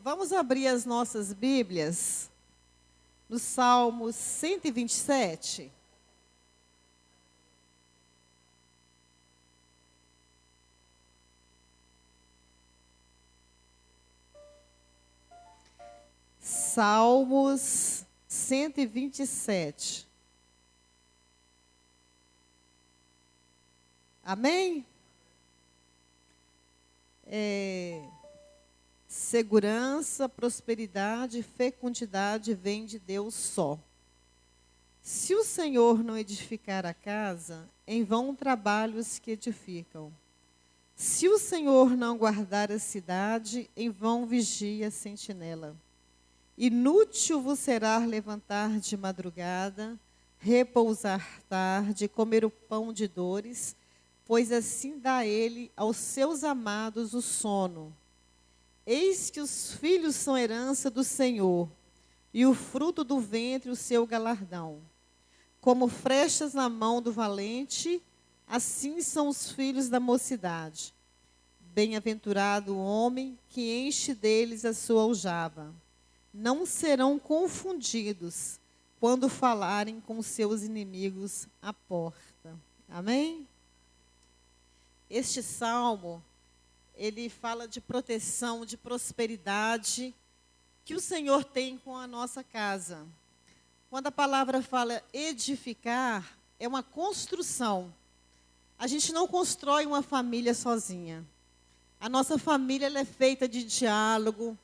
Vamos abrir as nossas Bíblias no Salmo 127. Salmos 127. Amém? Segurança, prosperidade e fecundidade vem de Deus só. Se o Senhor não edificar a casa, em vão trabalham os que edificam. Se o Senhor não guardar a cidade, em vão vigia a sentinela. Inútil vos será levantar de madrugada, repousar tarde, comer o pão de dores, pois assim dá ele aos seus amados o sono. Eis que os filhos são herança do Senhor, e o fruto do ventre o seu galardão. Como flechas na mão do valente, assim são os filhos da mocidade. Bem-aventurado o homem que enche deles a sua aljava. Não serão confundidos quando falarem com seus inimigos à porta. Amém? Este salmo, ele fala de proteção, de prosperidade que o Senhor tem com a nossa casa. Quando a palavra fala edificar, é uma construção. A gente não constrói uma família sozinha. A nossa família ela é feita de diálogo,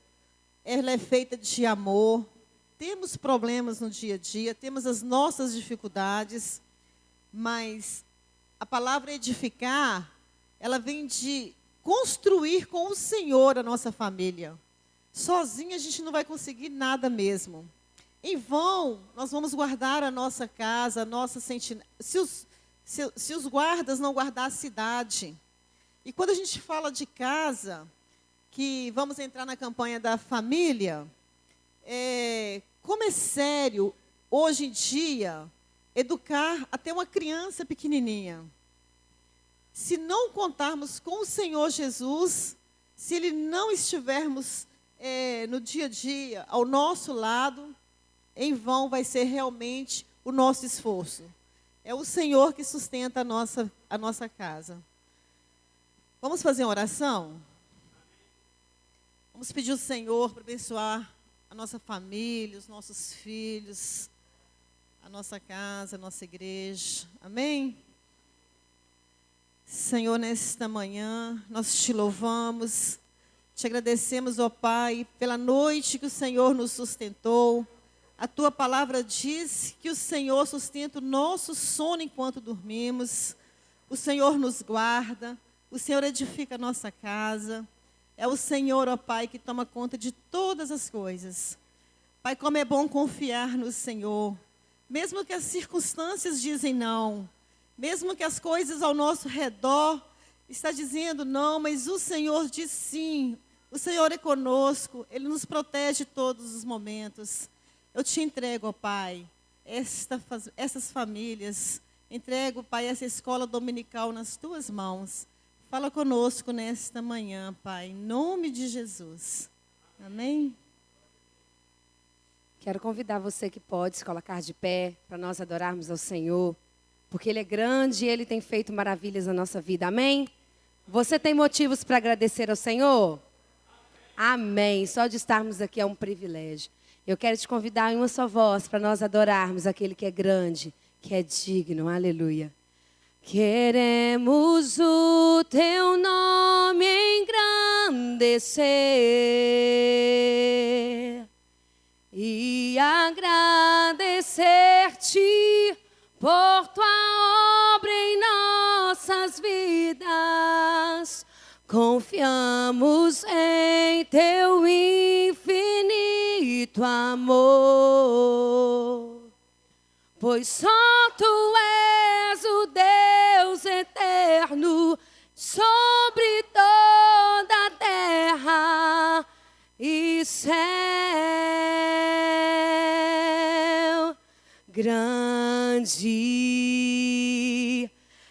ela é feita de amor. Temos problemas no dia a dia, temos as nossas dificuldades, mas a palavra edificar, ela vem de construir com o Senhor a nossa família. Sozinha a gente não vai conseguir nada mesmo. Em vão, nós vamos guardar a nossa casa, a nossa sentinela. Se os guardas não guardar a cidade. E quando a gente fala de casa, que vamos entrar na campanha da família, como é sério, hoje em dia, educar até uma criança pequenininha. Se não contarmos com o Senhor Jesus, se Ele não estivermos no dia a dia, ao nosso lado, em vão vai ser realmente o nosso esforço. É o Senhor que sustenta a nossa casa. Vamos fazer uma oração? Vamos pedir ao Senhor para abençoar a nossa família, os nossos filhos, a nossa casa, a nossa igreja. Amém? Senhor, nesta manhã, nós te louvamos, te agradecemos, ó Pai, pela noite que o Senhor nos sustentou. A Tua palavra diz que o Senhor sustenta o nosso sono enquanto dormimos. O Senhor nos guarda, o Senhor edifica a nossa casa. É o Senhor, ó Pai, que toma conta de todas as coisas. Pai, como é bom confiar no Senhor, mesmo que as circunstâncias dizem não. Mesmo que as coisas ao nosso redor estão dizendo não, mas o Senhor diz sim. O Senhor é conosco, Ele nos protege todos os momentos. Eu te entrego, ó Pai, essas famílias. Entrego, Pai, essa escola dominical nas Tuas mãos. Fala conosco nesta manhã, Pai, em nome de Jesus. Amém? Quero convidar você que pode se colocar de pé para nós adorarmos ao Senhor. Porque Ele é grande e Ele tem feito maravilhas na nossa vida. Amém? Você tem motivos para agradecer ao Senhor? Amém. Só de estarmos aqui é um privilégio. Eu quero te convidar em uma só voz para nós adorarmos aquele que é grande, que é digno. Aleluia. Queremos o Teu nome engrandecer e agradecer-te por Tua obra em nossas vidas. Confiamos em Teu infinito amor, pois só Tu és o Deus eterno sobre toda a terra e céu. Grande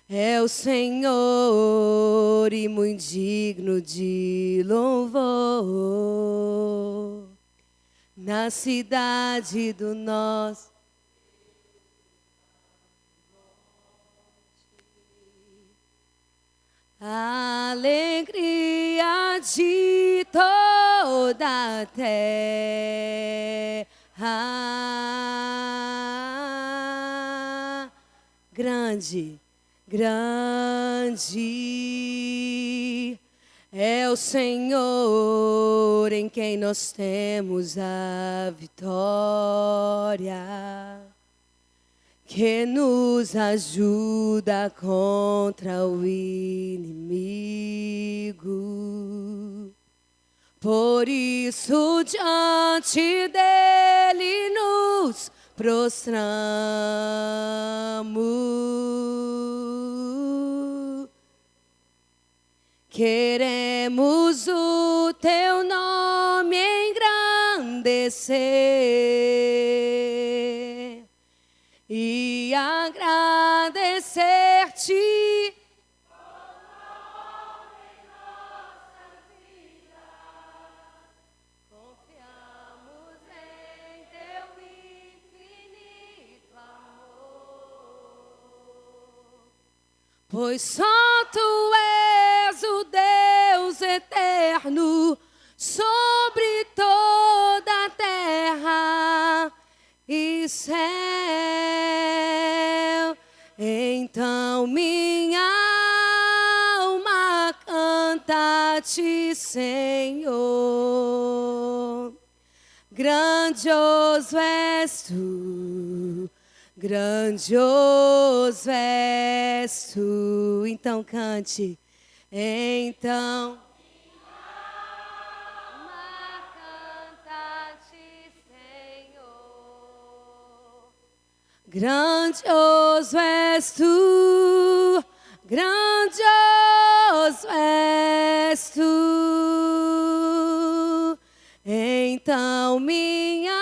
é o Senhor e muito digno de louvor. na cidade do nosso. A alegria de toda a terra. Grande, grande é o Senhor em quem nós temos a vitória, que nos ajuda contra o inimigo. Por isso diante dele nos prostramos. Queremos o teu nome engrandecer e agradecer-te. Confiamos em teu infinito amor, pois só tu és o Deus eterno sobre toda a terra e céu. Então minha alma canta-te, Senhor. Grandioso és tu, grandioso és tu. Então cante. Então grandioso és tu, grandioso és tu. Então minha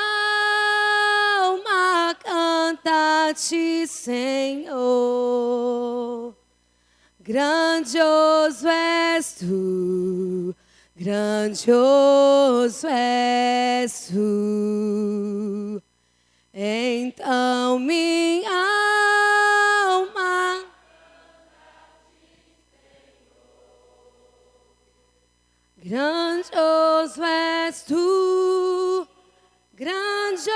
alma canta-te, Senhor. Grandioso és tu, grandioso és tu. Então minha alma grandioso és tu, grandioso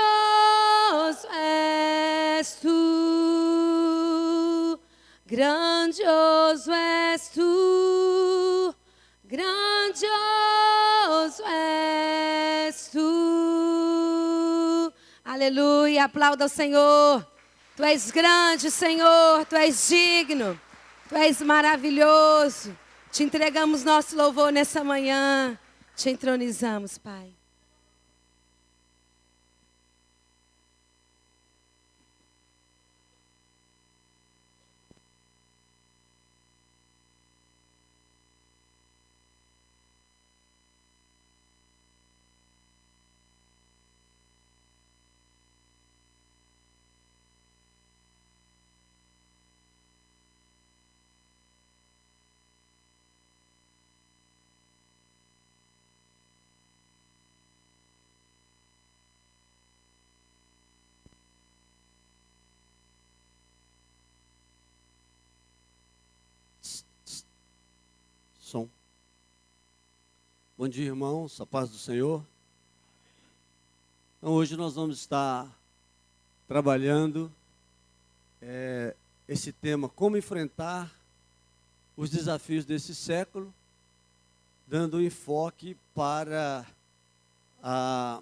és tu, grandioso és tu, grandioso és tu. Aleluia, aplauda o Senhor. Tu és grande, Senhor, tu és digno, tu és maravilhoso. Te entregamos nosso louvor nessa manhã, te entronizamos, Pai. Som. Bom dia, irmãos, a paz do Senhor. Então, hoje nós vamos estar trabalhando esse tema, como enfrentar os desafios desse século, dando enfoque para a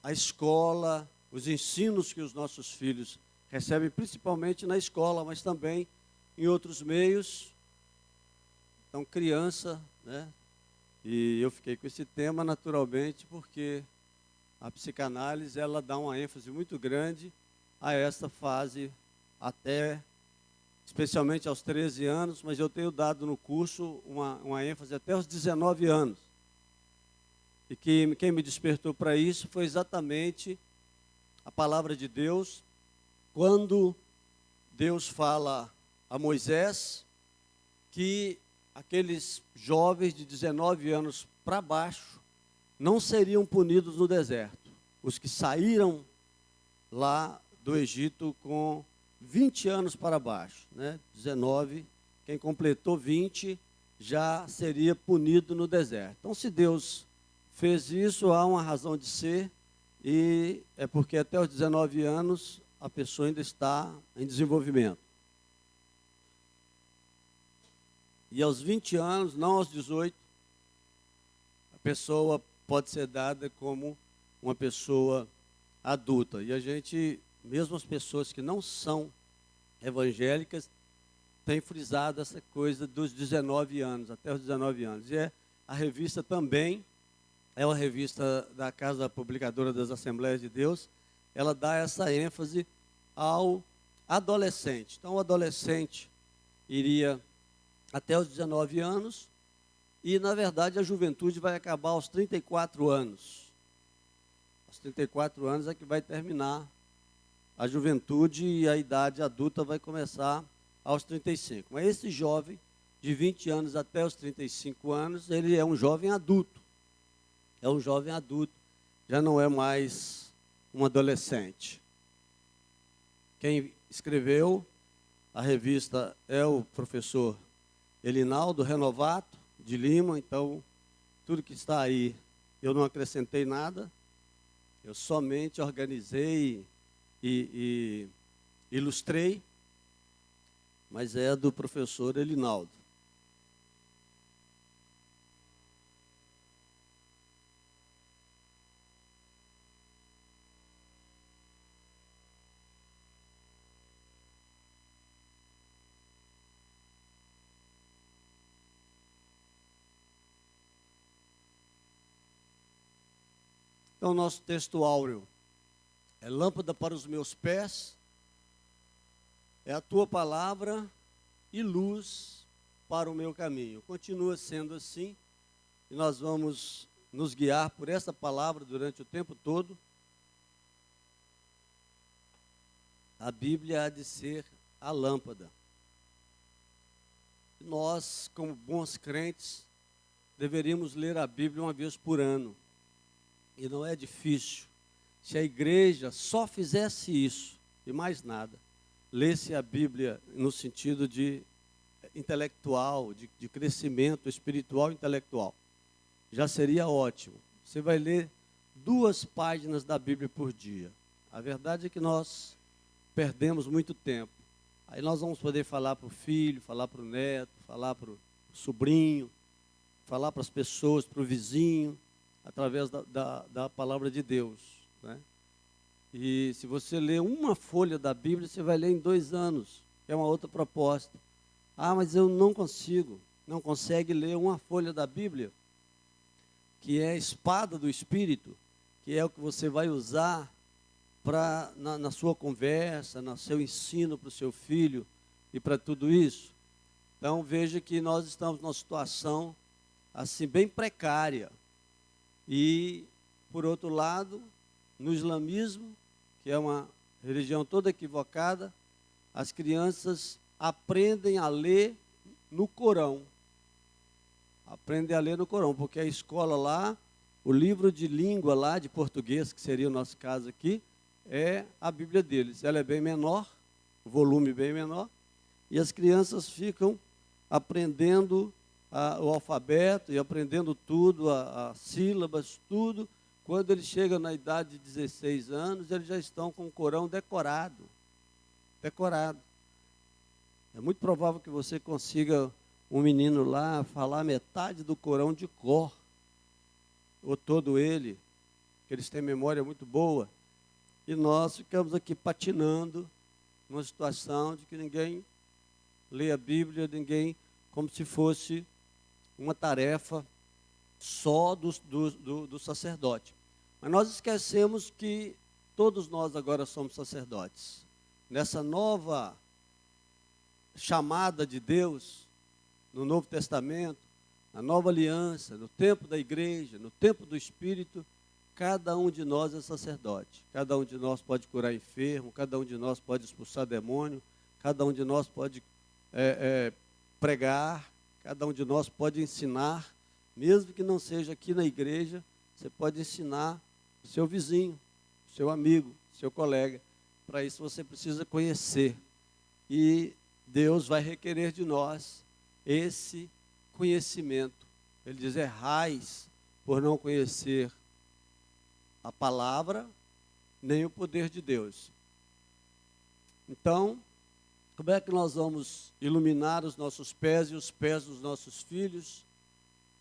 escola, os ensinos que os nossos filhos recebem, principalmente na escola, mas também em outros meios. Então, criança, né? E eu fiquei com esse tema naturalmente porque a psicanálise, ela dá uma ênfase muito grande a essa fase até, especialmente aos 13 anos, mas eu tenho dado no curso uma ênfase até os 19 anos. E quem me despertou para isso foi exatamente a palavra de Deus, quando Deus fala a Moisés que aqueles jovens de 19 anos para baixo não seriam punidos no deserto. os que saíram lá do Egito com 20 anos para baixo, né? 19, quem completou 20 já seria punido no deserto. Então, se Deus fez isso, há uma razão de ser, e é porque até os 19 anos a pessoa ainda está em desenvolvimento. E aos 20 anos, não aos 18, a pessoa pode ser dada como uma pessoa adulta. E a gente, mesmo as pessoas que não são evangélicas, têm frisado essa coisa dos 19 anos, até os 19 anos. E a revista também é uma revista da Casa Publicadora das Assembleias de Deus, ela dá essa ênfase ao adolescente. Então, o adolescente iria até os 19 anos e, na verdade, a juventude vai acabar aos 34 anos. Aos 34 anos é que vai terminar a juventude e a idade adulta vai começar aos 35. Mas esse jovem, de 20 anos até os 35 anos, ele é um jovem adulto. É um jovem adulto, já não é mais um adolescente. Quem escreveu a revista é o professor Elinaldo Renovato, de Lima. Então, tudo que está aí, eu não acrescentei nada, eu somente organizei e ilustrei, mas é do professor Elinaldo. Então, nosso texto áureo é lâmpada para os meus pés, é a tua palavra e luz para o meu caminho. Continua sendo assim, e nós vamos nos guiar por essa palavra durante o tempo todo. A Bíblia há de ser a lâmpada. Nós, como bons crentes, deveríamos ler a Bíblia uma vez por ano. E não é difícil. Se a igreja só fizesse isso, e mais nada, lesse a Bíblia no sentido de intelectual, de crescimento espiritual e intelectual, já seria ótimo. Você vai ler 2 páginas da Bíblia por dia. A verdade é que nós perdemos muito tempo. Aí nós vamos poder falar para o filho, falar para o neto, falar para o sobrinho, falar para as pessoas, para o vizinho, através da palavra de Deus, né? E se você ler uma folha da Bíblia, você vai ler em 2 anos, que é uma outra proposta. Ah, mas eu não consigo, não consegue ler uma folha da Bíblia, que é a espada do Espírito, que é o que você vai usar na sua conversa, no seu ensino para o seu filho e para tudo isso. Então veja que nós estamos numa situação assim bem precária. E, por outro lado, no islamismo, que é uma religião toda equivocada, as crianças aprendem a ler no Corão. Aprendem a ler no Corão, porque a escola lá, o livro de língua lá, de português, que seria o nosso caso aqui, é a Bíblia deles. Ela é bem menor, o volume bem menor, e as crianças ficam aprendendo o alfabeto e aprendendo tudo, as sílabas, tudo. Quando eles chegam na idade de 16 anos, eles já estão com o Corão decorado. Decorado. É muito provável que você consiga um menino lá falar metade do Corão de cor, ou todo ele, que eles têm memória muito boa. E nós ficamos aqui patinando numa situação de que ninguém lê a Bíblia, ninguém, como se fosse uma tarefa só do sacerdote. Mas nós esquecemos que todos nós agora somos sacerdotes. Nessa nova chamada de Deus, no Novo Testamento, na nova aliança, no tempo da igreja, no tempo do Espírito, cada um de nós é sacerdote. Cada um de nós pode curar enfermo, cada um de nós pode expulsar demônio, cada um de nós pode pregar, cada um de nós pode ensinar, mesmo que não seja aqui na igreja, você pode ensinar o seu vizinho, seu amigo, seu colega. Para isso você precisa conhecer. E Deus vai requerer de nós esse conhecimento. Ele diz: errais por não conhecer a palavra, nem o poder de Deus. Então, como é que nós vamos iluminar os nossos pés e os pés dos nossos filhos,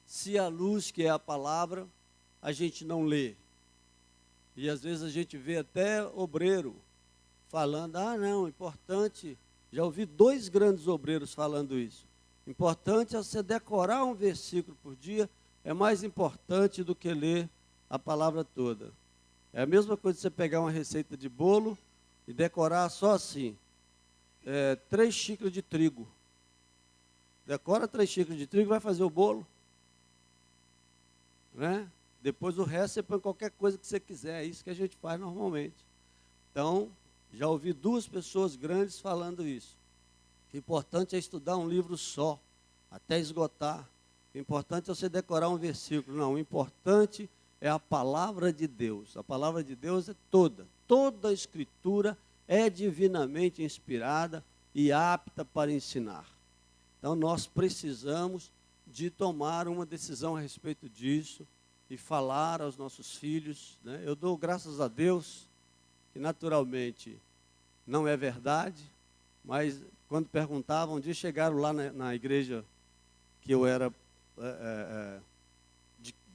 se a luz, que é a palavra, a gente não lê? E às vezes a gente vê até obreiro falando: ah, não, importante. Já ouvi 2 grandes obreiros falando isso. Importante é você decorar um versículo por dia, é mais importante do que ler a palavra toda. É a mesma coisa de você pegar uma receita de bolo e decorar só assim: 3 xícaras de trigo. Decora 3 xícaras de trigo e vai fazer o bolo. Né? Depois o resto você põe qualquer coisa que você quiser. É isso que a gente faz normalmente. Então, já ouvi 2 pessoas grandes falando isso. O importante é estudar um livro só, até esgotar. O importante é você decorar um versículo. Não, o importante é a palavra de Deus. A palavra de Deus é toda. Toda a Escritura é divinamente inspirada e apta para ensinar. Então, nós precisamos de tomar uma decisão a respeito disso e falar aos nossos filhos. Né? Eu dou graças a Deus que naturalmente não é verdade, mas quando perguntavam, um dia chegaram lá na igreja que eu era,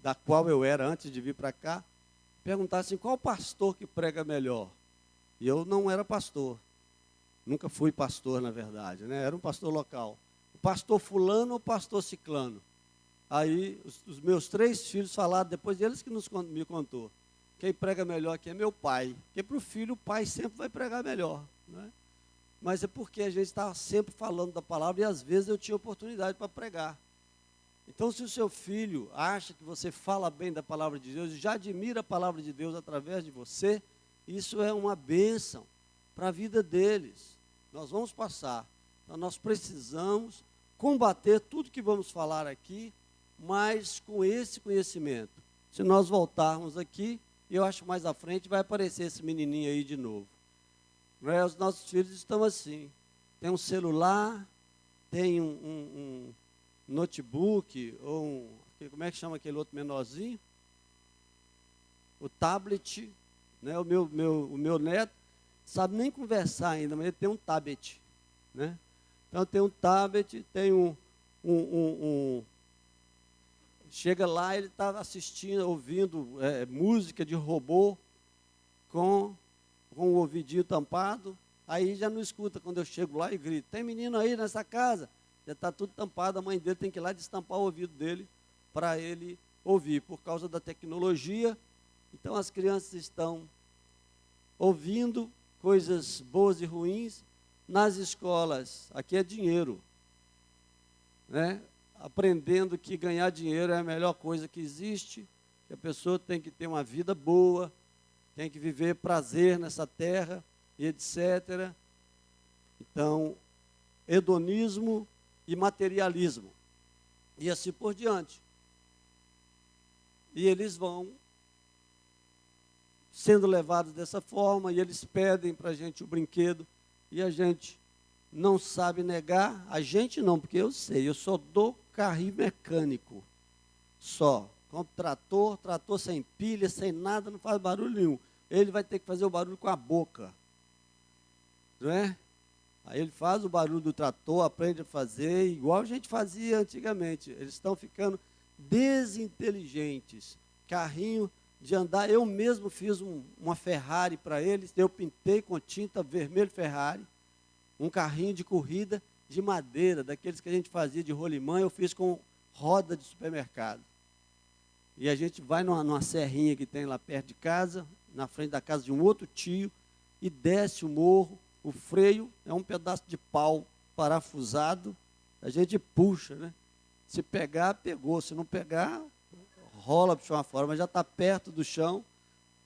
da qual eu era antes de vir para cá, perguntaram assim: qual pastor que prega melhor? E eu não era pastor, nunca fui pastor na verdade, né? Era um pastor local. O pastor fulano ou o pastor ciclano? Aí os meus 3 filhos falaram, depois deles que me contou: quem prega melhor aqui é meu pai. Porque para o filho, o pai sempre vai pregar melhor. Né? Mas é porque a gente estava sempre falando da palavra e às vezes eu tinha oportunidade para pregar. Então, se o seu filho acha que você fala bem da palavra de Deus e já admira a palavra de Deus através de você, isso é uma bênção para a vida deles. Nós vamos passar. Então, nós precisamos combater tudo que vamos falar aqui, mas com esse conhecimento. Se nós voltarmos aqui, eu acho mais à frente vai aparecer esse menininho aí de novo. Os nossos filhos estão assim. Tem um celular, tem um notebook, ou como é que chama aquele outro menorzinho? O tablet. Né? O meu neto sabe nem conversar ainda, mas ele tem um tablet. Né? Então tem um tablet, tem chega lá, ele está assistindo, ouvindo música de robô com o ouvidinho tampado. Aí já não escuta quando eu chego lá e grito: tem menino aí nessa casa? Já está tudo tampado, a mãe dele tem que ir lá destampar o ouvido dele para ele ouvir, por causa da tecnologia. Então as crianças estão ouvindo coisas boas e ruins nas escolas. Aqui é dinheiro, né? Aprendendo que ganhar dinheiro é a melhor coisa que existe, que a pessoa tem que ter uma vida boa, tem que viver prazer nessa terra, e etc. Então, hedonismo e materialismo, e assim por diante. E eles vão sendo levados dessa forma, e eles pedem para a gente o brinquedo, e a gente não sabe negar. A gente não, porque eu sei, eu só dou carrinho mecânico, só. Com trator sem pilha, sem nada, não faz barulho nenhum. Ele vai ter que fazer o barulho com a boca, não é? Aí ele faz o barulho do trator, aprende a fazer, igual a gente fazia antigamente. Eles estão ficando desinteligentes. Carrinho de andar, eu mesmo fiz uma Ferrari para eles, eu pintei com tinta vermelho Ferrari, um carrinho de corrida de madeira, daqueles que a gente fazia de rolimã, eu fiz com roda de supermercado. E a gente vai numa serrinha que tem lá perto de casa, na frente da casa de um outro tio, e desce o morro. O freio é um pedaço de pau parafusado, a gente puxa, né? Se pegar, pegou. Se não pegar, rola para o chão afora, mas já está perto do chão.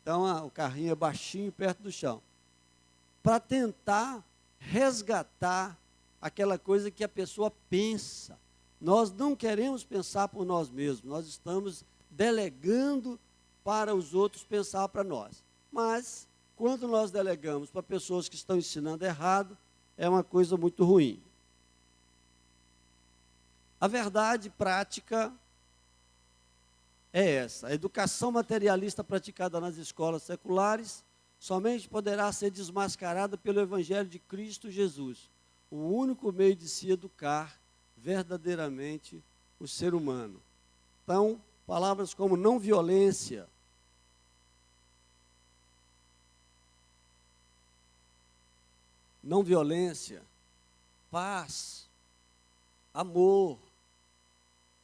Então, o carrinho é baixinho, perto do chão. Para tentar resgatar aquela coisa que a pessoa pensa. Nós não queremos pensar por nós mesmos, nós estamos delegando para os outros pensar para nós. Mas, quando nós delegamos para pessoas que estão ensinando errado, é uma coisa muito ruim. A verdade prática é essa. A educação materialista praticada nas escolas seculares somente poderá ser desmascarada pelo Evangelho de Cristo Jesus, o único meio de se educar verdadeiramente o ser humano. Então, palavras como não violência, paz, amor,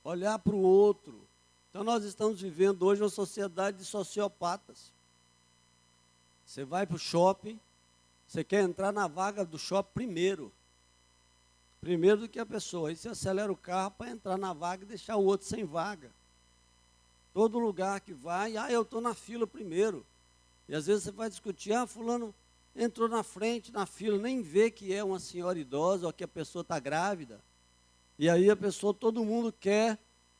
olhar para o outro. Então, nós estamos vivendo hoje uma sociedade de sociopatas. Você vai para o shopping, você quer entrar na vaga do shopping primeiro do que a pessoa. Aí você acelera o carro para entrar na vaga e deixar o outro sem vaga. Todo lugar que vai, eu estou na fila primeiro. E às vezes você vai discutir, fulano entrou na frente, na fila, nem vê que é uma senhora idosa ou que a pessoa está grávida. E aí todo mundo quer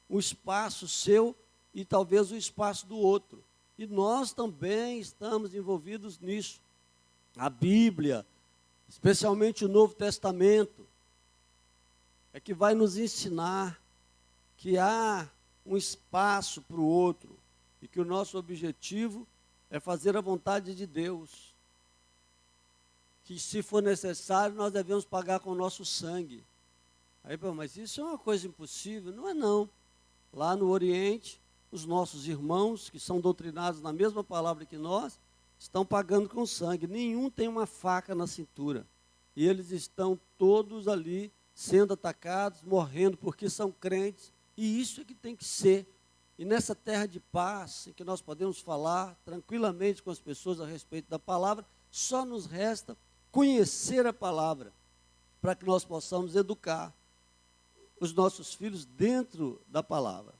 o espaço seu e talvez o espaço do outro. E nós também estamos envolvidos nisso. A Bíblia, especialmente o Novo Testamento, é que vai nos ensinar que há um espaço para o outro e que o nosso objetivo é fazer a vontade de Deus. Que se for necessário, nós devemos pagar com o nosso sangue. Aí, mas isso é uma coisa impossível? Não é não. Lá no Oriente, os nossos irmãos, que são doutrinados na mesma palavra que nós, estão pagando com sangue. Nenhum tem uma faca na cintura. E eles estão todos ali sendo atacados, morrendo, porque são crentes. E isso é que tem que ser. E nessa terra de paz, em que nós podemos falar tranquilamente com as pessoas a respeito da palavra, só nos resta conhecer a palavra, para que nós possamos educar os nossos filhos dentro da palavra.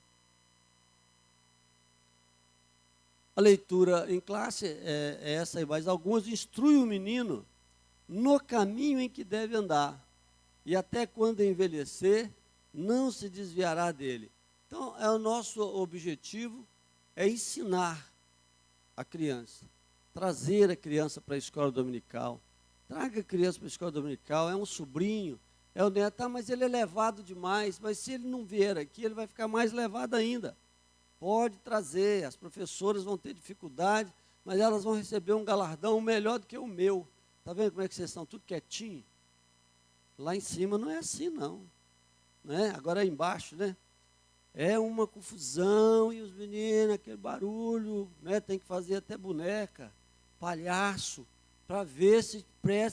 A leitura em classe é essa e mais algumas. Instrui o menino no caminho em que deve andar, e até quando envelhecer, não se desviará dele. Então, o nosso objetivo é ensinar a criança, trazer a criança para a escola dominical. Traga a criança para a escola dominical, é um sobrinho, é o neto, mas ele é levado demais, mas se ele não vier aqui, ele vai ficar mais levado ainda. Pode trazer, as professoras vão ter dificuldade, mas elas vão receber um galardão melhor do que o meu. Está vendo como é que vocês estão tudo quietinho? Lá em cima não é assim, não. Né? Agora aí embaixo, né? É uma confusão e os meninos, aquele barulho, né? Tem que fazer até boneca, palhaço, para ver se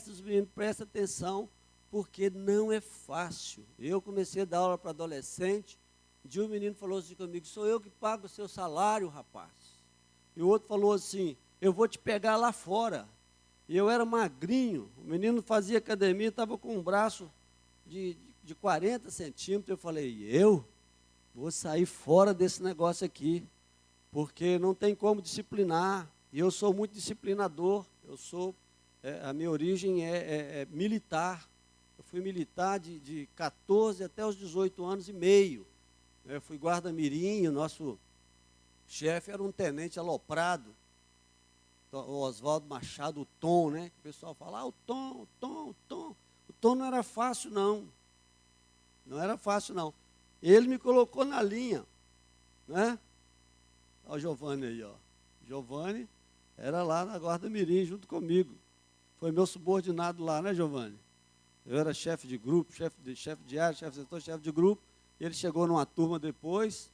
os meninos prestam atenção, porque não é fácil. Eu comecei a dar aula para adolescente. Um dia o menino falou assim comigo: sou eu que pago o seu salário, rapaz. E o outro falou assim: eu vou te pegar lá fora. E eu era magrinho, o menino fazia academia, estava com um braço de 40 centímetros. Eu falei: eu vou sair fora desse negócio aqui, porque não tem como disciplinar. E eu sou muito disciplinador. A minha origem é militar. Eu fui militar de 14 até os 18 anos e meio. Eu fui guarda-mirim, o nosso chefe era um tenente aloprado, o Oswaldo Machado, o Tom, né? O pessoal fala, o Tom. O Tom não era fácil, não. Não era fácil, não. Ele me colocou na linha, né? Olha o Giovanni aí, ó. Giovanni era lá na guarda-mirim junto comigo. Foi meu subordinado lá, né, Giovanni? Eu era chefe de grupo, chefe de área, chefe de setor, chefe de grupo. Ele chegou numa turma depois,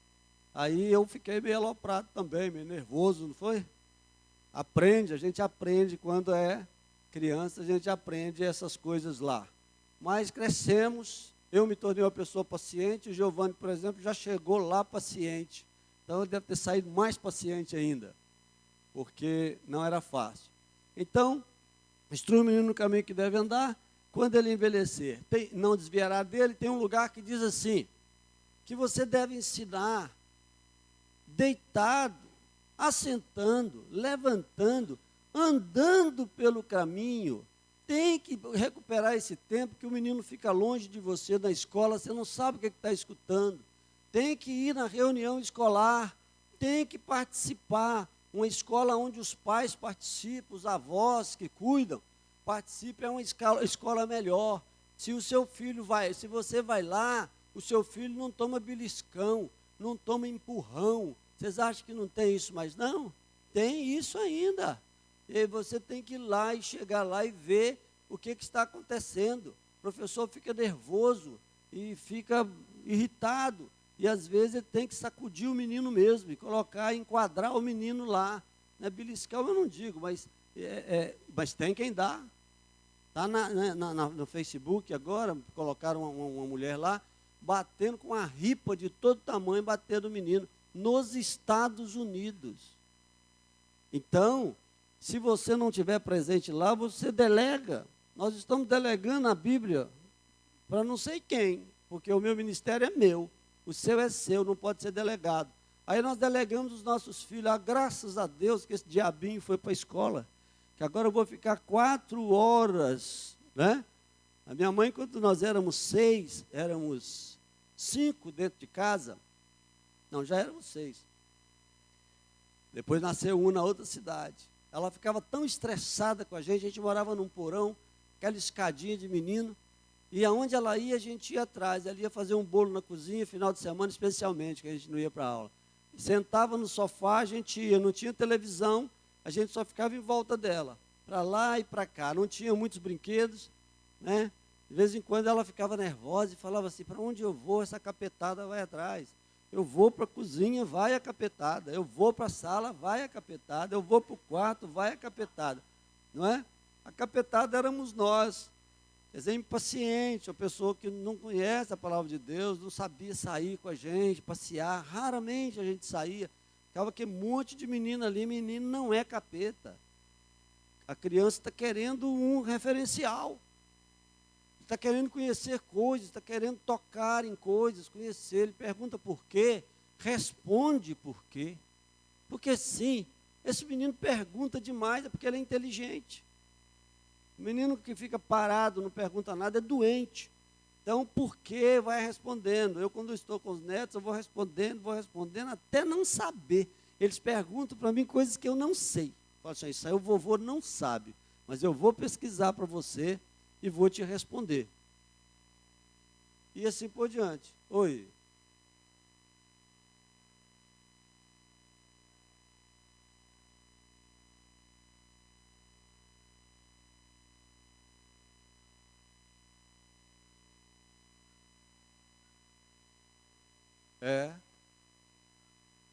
aí eu fiquei meio aloprado também, meio nervoso, não foi? A gente aprende quando é criança, a gente aprende essas coisas lá. Mas crescemos, eu me tornei uma pessoa paciente, o Giovanni, por exemplo, já chegou lá paciente. Então ele deve ter saído mais paciente ainda, porque não era fácil. Então, instrui o menino no caminho que deve andar, quando ele envelhecer, não desviará dele. Tem um lugar que diz assim, que você deve ensinar deitado, assentando, levantando, andando pelo caminho. Tem que recuperar esse tempo que o menino fica longe de você na escola, você não sabe o que está escutando. Tem que ir na reunião escolar, tem que participar, Uma escola onde os pais participam, os avós que cuidam, participam, é uma escola melhor. Se o seu filho vai, se você vai lá, o seu filho não toma beliscão, não toma empurrão. Vocês acham que não tem isso mais não? Tem isso ainda. E você tem que ir lá e chegar lá e ver o que está acontecendo. O professor fica nervoso e fica irritado. E às vezes ele tem que sacudir o menino mesmo e colocar, enquadrar o menino lá. Né? Beliscão eu não digo, mas tem quem dá. Está no Facebook agora, colocaram uma mulher lá, batendo com uma ripa de todo tamanho, batendo o menino, nos Estados Unidos. Então, se você não estiver presente lá, você delega. Nós estamos delegando a Bíblia para não sei quem, porque o meu ministério é meu, o seu é seu, não pode ser delegado. Aí nós delegamos os nossos filhos, graças a Deus que esse diabinho foi para a escola, que agora eu vou ficar 4 horas, né? A minha mãe, quando nós éramos 6, éramos 5 dentro de casa, não, já éramos 6. Depois nasceu um na outra cidade. Ela ficava tão estressada com a gente morava num porão, aquela escadinha de menino, e aonde ela ia, a gente ia atrás. Ela ia fazer um bolo na cozinha, final de semana especialmente, que a gente não ia para a aula. Sentava no sofá, a gente ia, não tinha televisão, a gente só ficava em volta dela, para lá e para cá. Não tinha muitos brinquedos, né? De vez em quando ela ficava nervosa e falava assim, para onde eu vou, essa capetada vai atrás. Eu vou para a cozinha, vai a capetada. Eu vou para a sala, vai a capetada. Eu vou para o quarto, vai a capetada. Não é? A capetada éramos nós. Quer dizer, impaciente, a pessoa que não conhece a palavra de Deus, não sabia sair com a gente, passear. Raramente a gente saía. Ficava aquele monte de menino ali, menino não é capeta. A criança está querendo um referencial. Está querendo conhecer coisas, está querendo tocar em coisas, conhecer. Ele pergunta por quê, responde por quê. Porque sim, esse menino pergunta demais, é porque ele é inteligente. O menino que fica parado, não pergunta nada, é doente. Então, por quê vai respondendo. Eu, quando estou com os netos, eu vou respondendo, até não saber. Eles perguntam para mim coisas que eu não sei. Falo assim, isso aí o vovô não sabe, mas eu vou pesquisar para você e vou te responder. E assim por diante. Oi.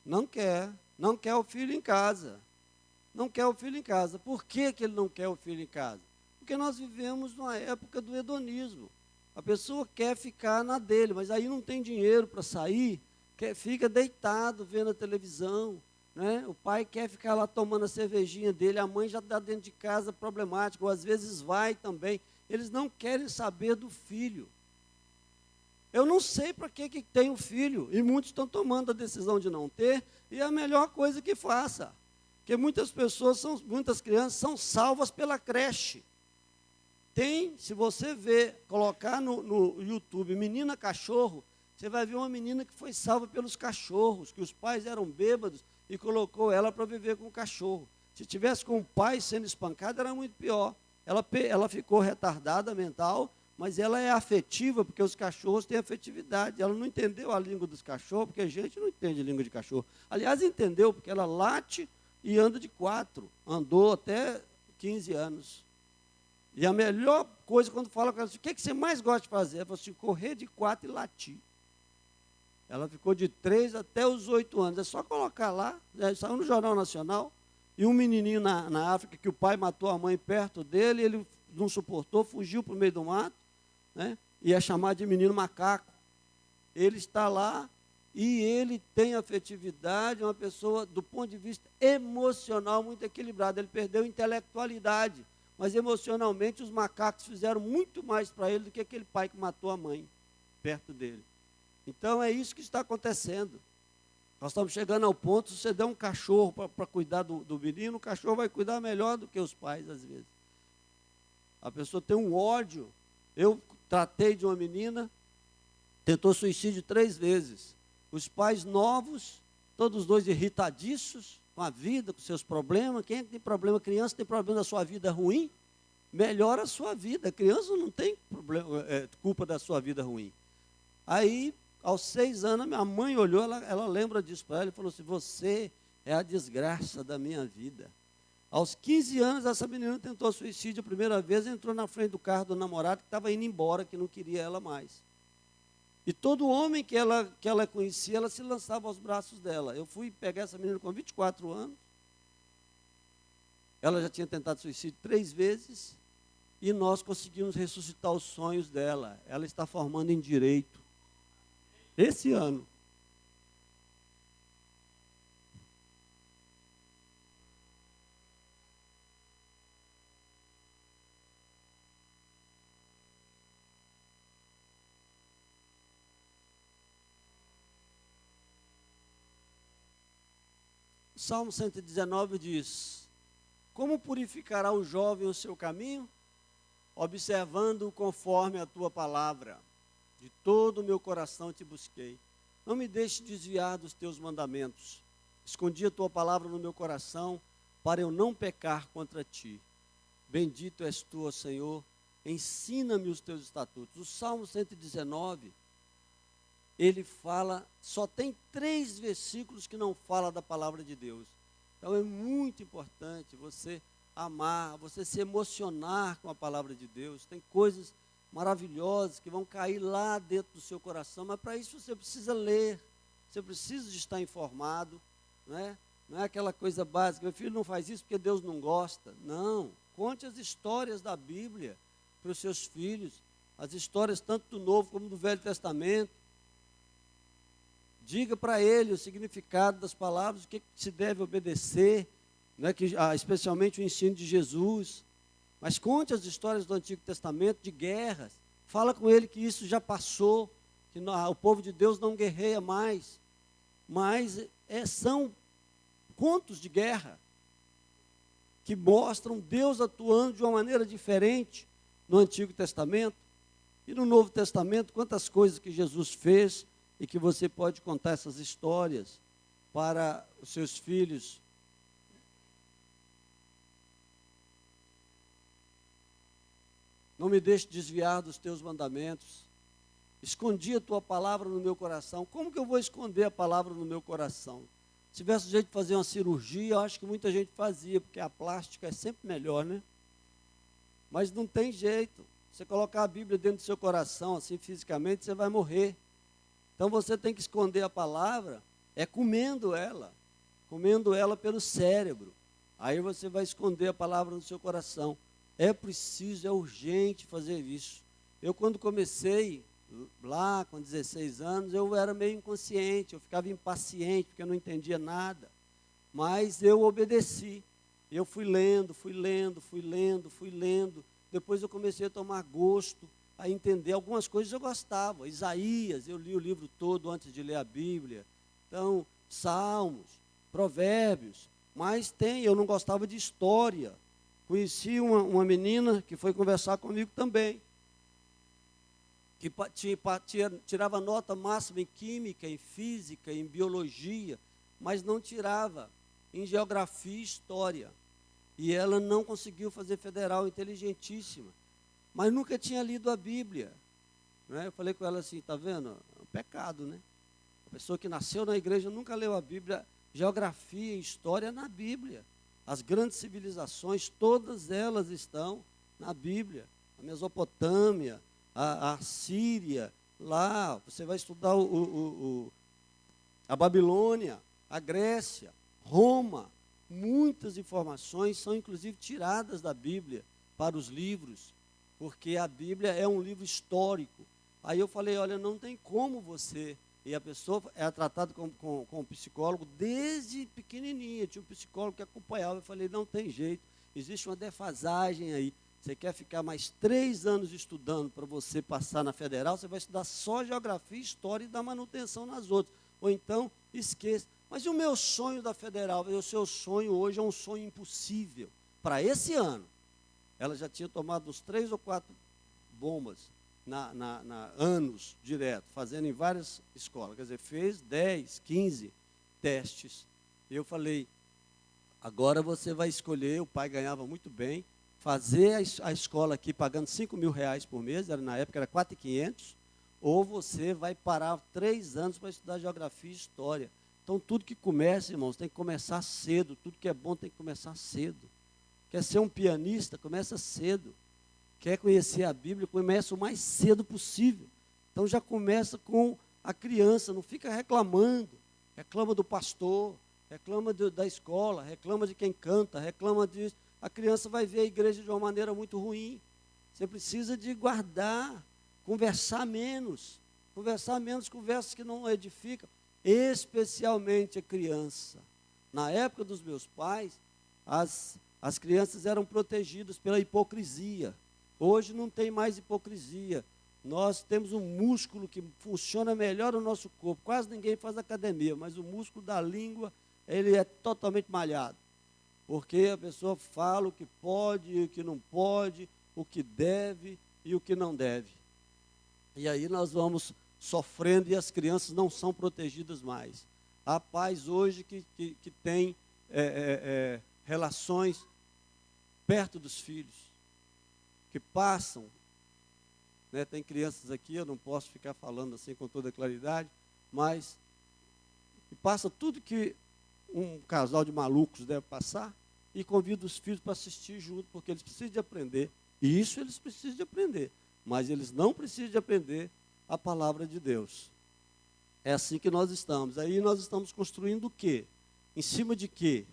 Não quer o filho em casa. Não quer o filho em casa. Por que ele não quer o filho em casa? Porque nós vivemos numa época do hedonismo. A pessoa quer ficar na dele, mas aí não tem dinheiro para sair, fica deitado vendo a televisão, né? O pai quer ficar lá tomando a cervejinha dele, a mãe já está dentro de casa problemática, ou às vezes vai também. Eles não querem saber do filho. Eu não sei para que tem um filho, e muitos estão tomando a decisão de não ter, e é a melhor coisa que faça. Porque muitas crianças são salvas pela creche. Se você colocar no YouTube menina cachorro, você vai ver uma menina que foi salva pelos cachorros, que os pais eram bêbados e colocou ela para viver com o cachorro. Se tivesse com o pai sendo espancado, era muito pior. Ela ficou retardada mental, mas ela é afetiva, porque os cachorros têm afetividade. Ela não entendeu a língua dos cachorros, porque a gente não entende a língua de cachorro. Aliás, entendeu, porque ela late e anda de 4. Andou até 15 anos. E a melhor coisa, quando fala com ela, o que você mais gosta de fazer? Ela falou assim, correr de 4 e latir. Ela ficou de 3 até os 8 anos. É só colocar lá, saiu no Jornal Nacional, e um menininho na África, que o pai matou a mãe perto dele, ele não suportou, fugiu para o meio do mato, né? E é chamado de menino macaco. Ele está lá e ele tem afetividade, é uma pessoa, do ponto de vista emocional, muito equilibrada. Ele perdeu intelectualidade, mas emocionalmente os macacos fizeram muito mais para ele do que aquele pai que matou a mãe perto dele. Então é isso que está acontecendo. Nós estamos chegando ao ponto, se você der um cachorro para cuidar do menino, o cachorro vai cuidar melhor do que os pais, às vezes. A pessoa tem um ódio. Eu tratei de uma menina, tentou suicídio 3 vezes. Os pais novos, todos os dois irritadiços, com a vida, com seus problemas. Quem é que tem problema? Criança tem problema da sua vida ruim? Melhora a sua vida. A criança não tem problema, culpa da sua vida ruim. Aí, aos 6 anos, minha mãe olhou, ela lembra disso para ela e falou assim: você é a desgraça da minha vida. Aos 15 anos, essa menina tentou suicídio a primeira vez, entrou na frente do carro do namorado que estava indo embora, que não queria ela mais. E todo homem que ela conhecia, ela se lançava aos braços dela. Eu fui pegar essa menina com 24 anos. Ela já tinha tentado suicídio 3 vezes. E nós conseguimos ressuscitar os sonhos dela. Ela está formando em direito. Esse ano. O Salmo 119 diz: como purificará o jovem o seu caminho? Observando conforme a tua palavra. De todo o meu coração te busquei. Não me deixe desviar dos teus mandamentos. Escondi a tua palavra no meu coração, para eu não pecar contra ti. Bendito és tu, ó Senhor, ensina-me os teus estatutos. O Salmo 119, ele fala, só tem 3 versículos que não fala da palavra de Deus. Então é muito importante você amar, você se emocionar com a palavra de Deus. Tem coisas maravilhosas que vão cair lá dentro do seu coração, mas para isso você precisa ler, você precisa de estar informado, né? Não é aquela coisa básica: meu filho não faz isso porque Deus não gosta. Não, conte as histórias da Bíblia para os seus filhos, as histórias tanto do Novo como do Velho Testamento. Diga para ele o significado das palavras, o que se deve obedecer, né, especialmente o ensino de Jesus. Mas conte as histórias do Antigo Testamento, de guerras. Fala com ele que isso já passou, que o povo de Deus não guerreia mais. Mas são contos de guerra, que mostram Deus atuando de uma maneira diferente no Antigo Testamento. E no Novo Testamento, quantas coisas que Jesus fez, e que você pode contar essas histórias para os seus filhos. Não me deixe desviar dos teus mandamentos. Escondi a tua palavra no meu coração. Como que eu vou esconder a palavra no meu coração? Se tivesse jeito de fazer uma cirurgia, eu acho que muita gente fazia, porque a plástica é sempre melhor, né? Mas não tem jeito. Você colocar a Bíblia dentro do seu coração, assim, fisicamente, você vai morrer. Então você tem que esconder a palavra, comendo ela pelo cérebro. Aí você vai esconder a palavra no seu coração. É preciso, é urgente fazer isso. Eu, quando comecei, lá com 16 anos, eu era meio inconsciente, eu ficava impaciente, porque eu não entendia nada. Mas eu obedeci. Eu fui lendo. Depois eu comecei a tomar gosto, a entender. Algumas coisas eu gostava. Isaías, eu li o livro todo antes de ler a Bíblia. Então, Salmos, Provérbios. Mas eu não gostava de história. Conheci uma menina que foi conversar comigo também, que tirava nota máxima em química, em física, em biologia, mas não tirava em geografia e história. E ela não conseguiu fazer federal, inteligentíssima, mas nunca tinha lido a Bíblia. Né? Eu falei com ela assim: está vendo? É um pecado, né? A pessoa que nasceu na igreja nunca leu a Bíblia. Geografia e história na Bíblia. As grandes civilizações, todas elas estão na Bíblia. A Mesopotâmia, a Síria, lá, você vai estudar a Babilônia, a Grécia, Roma. Muitas informações são inclusive tiradas da Bíblia para os livros, porque a Bíblia é um livro histórico. Aí eu falei: olha, não tem como você... E a pessoa é tratada com um psicólogo desde pequenininha. Tinha um psicólogo que acompanhava. Eu falei: não tem jeito, existe uma defasagem aí. Você quer ficar mais 3 anos estudando para você passar na federal, você vai estudar só geografia, história e dar manutenção nas outras. Ou então, esqueça. Mas e o meu sonho da federal? O seu sonho hoje é um sonho impossível. Para esse ano, ela já tinha tomado uns 3 ou 4 bombas. Anos direto, fazendo em várias escolas. Quer dizer, fez 10, 15 testes. Eu falei: Agora você vai escolher, o pai ganhava muito bem, fazer a escola aqui pagando R$ 5.000 por mês, na época era 4.500, ou você vai parar 3 anos para estudar geografia e história. Então tudo que começa, irmãos, tem que começar cedo, tudo que é bom tem que começar cedo. Quer ser um pianista? Começa cedo. Quer conhecer a Bíblia? Começa o mais cedo possível. Então já começa com a criança, não fica reclamando. Reclama do pastor, reclama da escola, reclama de quem canta, reclama disso. A criança vai ver a igreja de uma maneira muito ruim. Você precisa de guardar, conversar menos conversas que não edificam, especialmente a criança. Na época dos meus pais, as crianças eram protegidas pela hipocrisia. Hoje não tem mais hipocrisia. Nós temos um músculo que funciona melhor no nosso corpo. Quase ninguém faz academia, mas o músculo da língua, ele é totalmente malhado. Porque a pessoa fala o que pode e o que não pode, o que deve e o que não deve. E aí nós vamos sofrendo e as crianças não são protegidas mais. Há pais hoje que têm relações perto dos filhos, que passam. Né, tem crianças aqui, eu não posso ficar falando assim com toda claridade, mas passa tudo que um casal de malucos deve passar e convida os filhos para assistir junto, porque eles precisam de aprender. E isso eles precisam de aprender, mas eles não precisam de aprender a palavra de Deus. É assim que nós estamos. Aí nós estamos construindo o quê? Em cima de quê?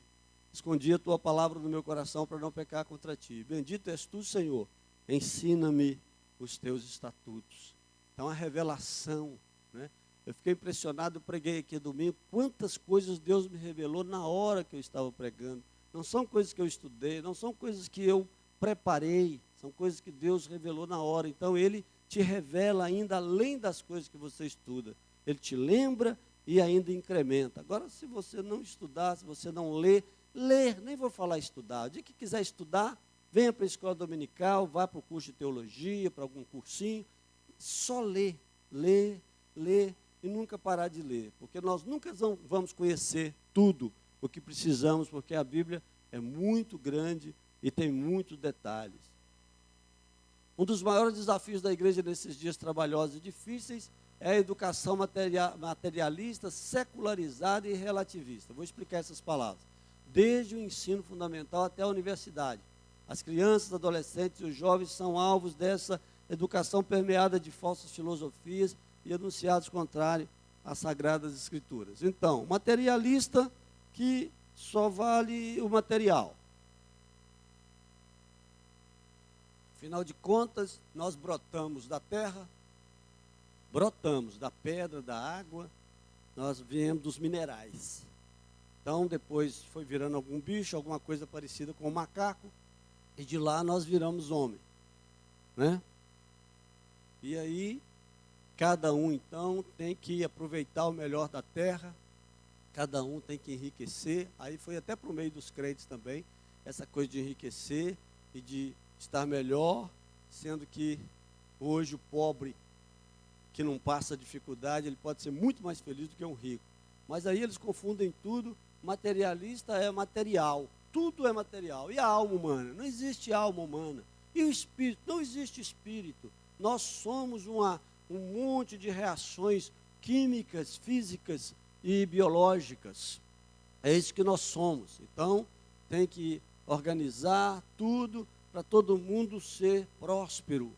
Escondi a tua palavra no meu coração para não pecar contra ti. Bendito és tu, Senhor. Ensina-me os teus estatutos. Então a revelação, né? Eu fiquei impressionado, eu preguei aqui domingo, quantas coisas Deus me revelou na hora que eu estava pregando. Não são coisas que eu estudei, não são coisas que eu preparei, são coisas que Deus revelou na hora. Então Ele te revela ainda além das coisas que você estuda. Ele te lembra e ainda incrementa. Agora, se você não estudar, se você não ler, nem vou falar estudar. O dia que quiser estudar, venha para a escola dominical, vá para o curso de teologia, para algum cursinho, só ler e nunca parar de ler, porque nós nunca vamos conhecer tudo o que precisamos, porque a Bíblia é muito grande e tem muitos detalhes. Um dos maiores desafios da igreja nesses dias trabalhosos e difíceis é a educação materialista, secularizada e relativista. Vou explicar essas palavras. Desde o ensino fundamental até a universidade. As crianças, adolescentes e os jovens são alvos dessa educação permeada de falsas filosofias e enunciados contrários às Sagradas Escrituras. Então, materialista que só vale o material. Afinal de contas, nós brotamos da terra, brotamos da pedra, da água, nós viemos dos minerais. Então, depois foi virando algum bicho, alguma coisa parecida com um macaco, e de lá nós viramos homem, né? E aí, cada um, então, tem que aproveitar o melhor da terra, cada um tem que enriquecer. Aí foi até para o meio dos crentes também, essa coisa de enriquecer e de estar melhor, sendo que hoje o pobre que não passa dificuldade, ele pode ser muito mais feliz do que um rico. Mas aí eles confundem tudo, materialista é material, tudo é material. E a alma humana? Não existe alma humana. E o espírito? Não existe espírito. Nós somos um monte de reações químicas, físicas e biológicas. É isso que nós somos. Então, tem que organizar tudo para todo mundo ser próspero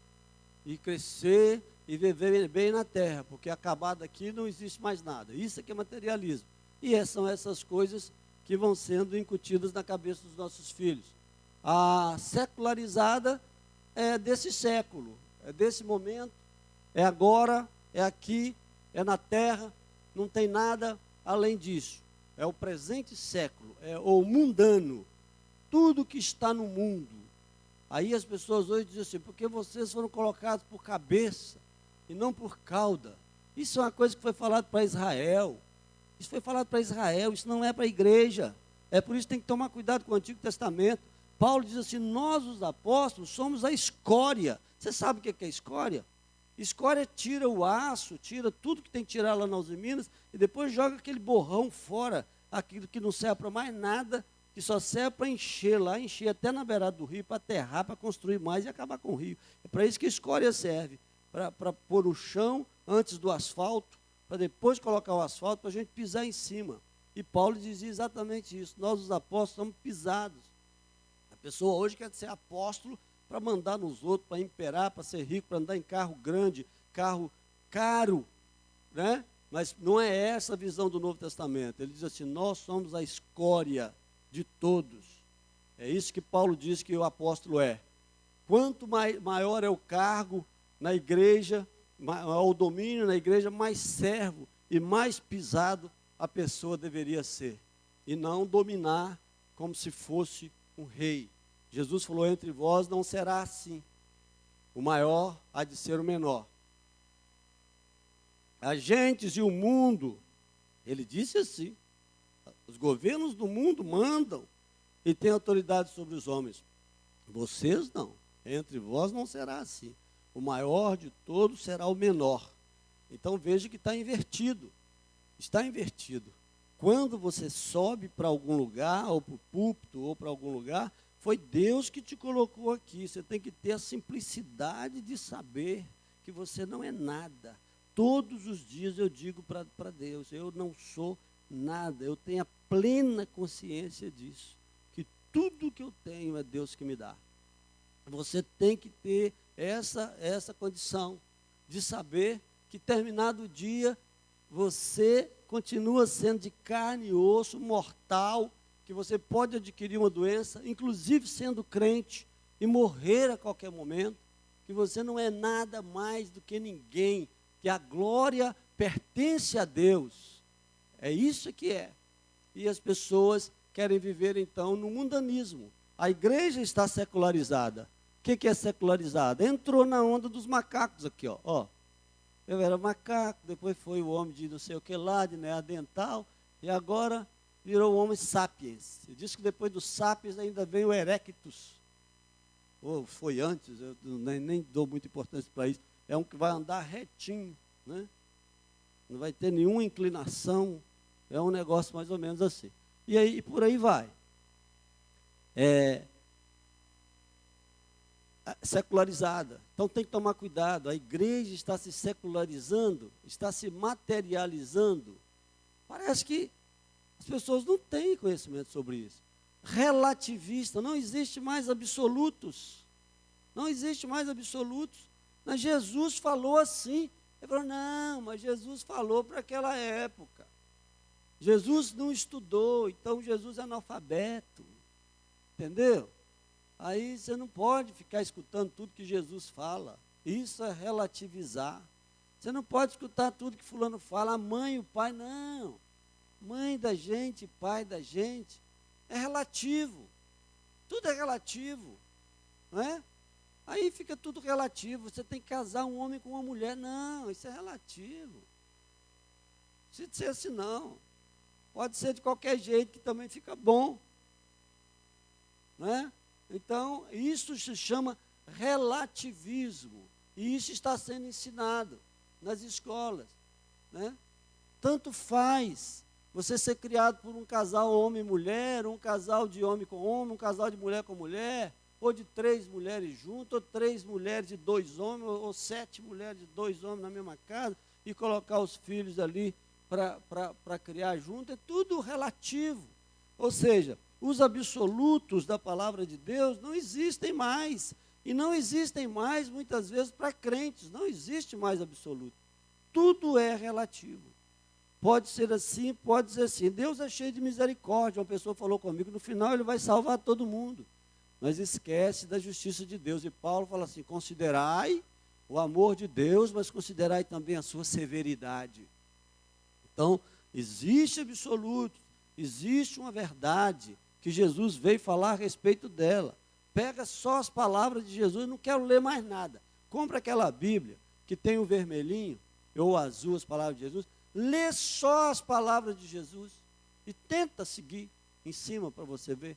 e crescer e viver bem na terra, porque acabado aqui não existe mais nada. Isso aqui é materialismo. E são essas coisas que vão sendo incutidas na cabeça dos nossos filhos. A secularizada é desse século, é desse momento, é agora, é aqui, é na terra, não tem nada além disso. É o presente século, é o mundano, tudo que está no mundo. Aí as pessoas hoje dizem assim, porque vocês foram colocados por cabeça e não por cauda. Isso é uma coisa que foi falado para Israel. Isso foi falado para Israel, isso não é para a igreja. É por isso que tem que tomar cuidado com o Antigo Testamento. Paulo diz assim, nós os apóstolos somos a escória. Você sabe o que é escória? Escória tira o aço, tira tudo que tem que tirar lá nas Minas e depois joga aquele borrão fora, aquilo que não serve para mais nada, que só serve para encher lá, encher até na beirada do rio, para aterrar, para construir mais e acabar com o rio. É para isso que a escória serve, para pôr o chão antes do asfalto, para depois colocar o asfalto, para a gente pisar em cima. E Paulo dizia exatamente isso. Nós, os apóstolos, somos pisados. A pessoa hoje quer ser apóstolo para mandar nos outros, para imperar, para ser rico, para andar em carro grande, carro caro, né? Mas não é essa a visão do Novo Testamento. Ele diz assim, nós somos a escória de todos. É isso que Paulo diz que o apóstolo é. Quanto maior é o cargo na igreja, o domínio na igreja, mais servo e mais pisado a pessoa deveria ser. E não dominar como se fosse um rei. Jesus falou, entre vós não será assim. O maior há de ser o menor. As gentes e o mundo, ele disse assim, os governos do mundo mandam e têm autoridade sobre os homens. Vocês não, entre vós não será assim. O maior de todos será o menor. Então veja que está invertido. Está invertido. Quando você sobe para algum lugar, ou para o púlpito, ou para algum lugar, foi Deus que te colocou aqui. Você tem que ter a simplicidade de saber que você não é nada. Todos os dias eu digo para Deus, eu não sou nada. Eu tenho a plena consciência disso. Que tudo que eu tenho é Deus que me dá. Você tem que ter essa condição de saber que terminado o dia, você continua sendo de carne e osso, mortal, que você pode adquirir uma doença, inclusive sendo crente, e morrer a qualquer momento, que você não é nada mais do que ninguém, que a glória pertence a Deus. É isso que é. E as pessoas querem viver, então, no mundanismo. A igreja está secularizada. O que é secularizada? Entrou na onda dos macacos aqui, ó. Eu era macaco, depois foi o homem de não sei o que lá, de neandertal, e agora virou o homem sapiens. Eu disse que depois do sapiens ainda veio o erectus. Ou foi antes, eu nem dou muita importância para isso. É um que vai andar retinho, né? Não vai ter nenhuma inclinação. É um negócio mais ou menos assim. E aí, por aí vai. Secularizada. Então tem que tomar cuidado. A igreja está se secularizando, está se materializando. Parece que as pessoas não têm conhecimento sobre isso. Relativista, não existe mais absolutos. Não existe mais absolutos. Mas Jesus falou assim. Ele falou, não, mas Jesus falou para aquela época. Jesus não estudou, então Jesus é analfabeto. Entendeu? Aí você não pode ficar escutando tudo que Jesus fala. Isso é relativizar. Você não pode escutar tudo que fulano fala, a mãe, o pai, não. Mãe da gente, pai da gente, é relativo. Tudo é relativo, não é? Aí fica tudo relativo. Você tem que casar um homem com uma mulher. Não, isso é relativo. Se disser assim, não. Pode ser de qualquer jeito que também fica bom. Não é? Então, isso se chama relativismo. E isso está sendo ensinado nas escolas. Né? Tanto faz você ser criado por um casal homem e mulher, um casal de homem com homem, um casal de mulher com mulher, ou de 3 mulheres juntas, ou 3 mulheres de 2 homens, ou 7 mulheres de 2 homens na mesma casa, e colocar os filhos ali para criar junto, é tudo relativo. Ou seja, os absolutos da palavra de Deus não existem mais. E não existem mais, muitas vezes, para crentes. Não existe mais absoluto. Tudo é relativo. Pode ser assim, pode ser assim. Deus é cheio de misericórdia. Uma pessoa falou comigo, no final ele vai salvar todo mundo. Mas esquece da justiça de Deus. E Paulo fala assim, considerai o amor de Deus, mas considerai também a sua severidade. Então, existe absoluto, existe uma verdade que Jesus veio falar a respeito dela. Pega só as palavras de Jesus, não quero ler mais nada. Compra aquela Bíblia que tem o vermelhinho, ou o azul, as palavras de Jesus. Lê só as palavras de Jesus e tenta seguir em cima para você ver.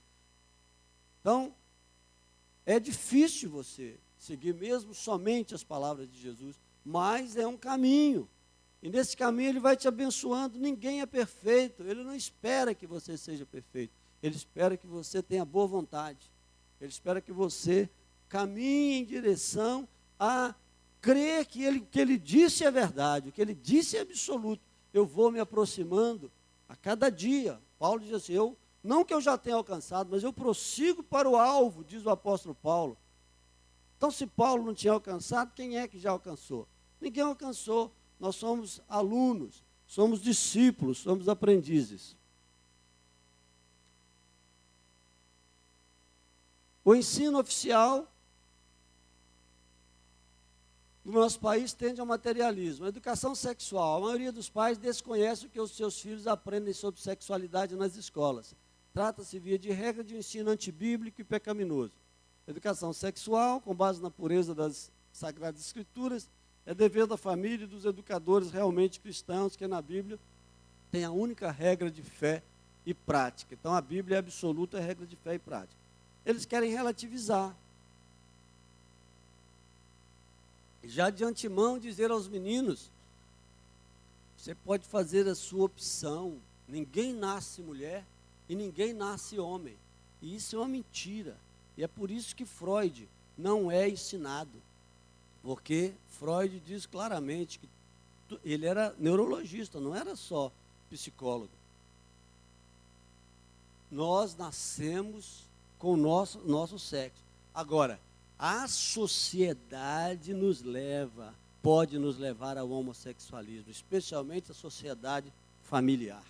Então, é difícil você seguir mesmo somente as palavras de Jesus, mas é um caminho. E nesse caminho ele vai te abençoando. Ninguém é perfeito, ele não espera que você seja perfeito. Ele espera que você tenha boa vontade. Ele espera que você caminhe em direção a crer que o que ele disse é verdade, o que ele disse é absoluto. Eu vou me aproximando a cada dia. Paulo diz assim, não que eu já tenha alcançado, mas eu prossigo para o alvo, diz o apóstolo Paulo. Então, se Paulo não tinha alcançado, quem é que já alcançou? Ninguém alcançou. Nós somos alunos, somos discípulos, somos aprendizes. O ensino oficial do nosso país tende ao materialismo. A educação sexual. A maioria dos pais desconhece o que os seus filhos aprendem sobre sexualidade nas escolas. Trata-se, via de regra, de um ensino antibíblico e pecaminoso. A educação sexual, com base na pureza das Sagradas Escrituras, é dever da família e dos educadores realmente cristãos, que na Bíblia tem a única regra de fé e prática. Então, a Bíblia é absoluta, é regra de fé e prática. Eles querem relativizar. Já de antemão dizer aos meninos, você pode fazer a sua opção. Ninguém nasce mulher e ninguém nasce homem. E isso é uma mentira. E é por isso que Freud não é ensinado. Porque Freud diz claramente que ele era neurologista, não era só psicólogo. Nós nascemos com o nosso sexo. Agora, a sociedade pode nos levar ao homossexualismo, especialmente a sociedade familiar.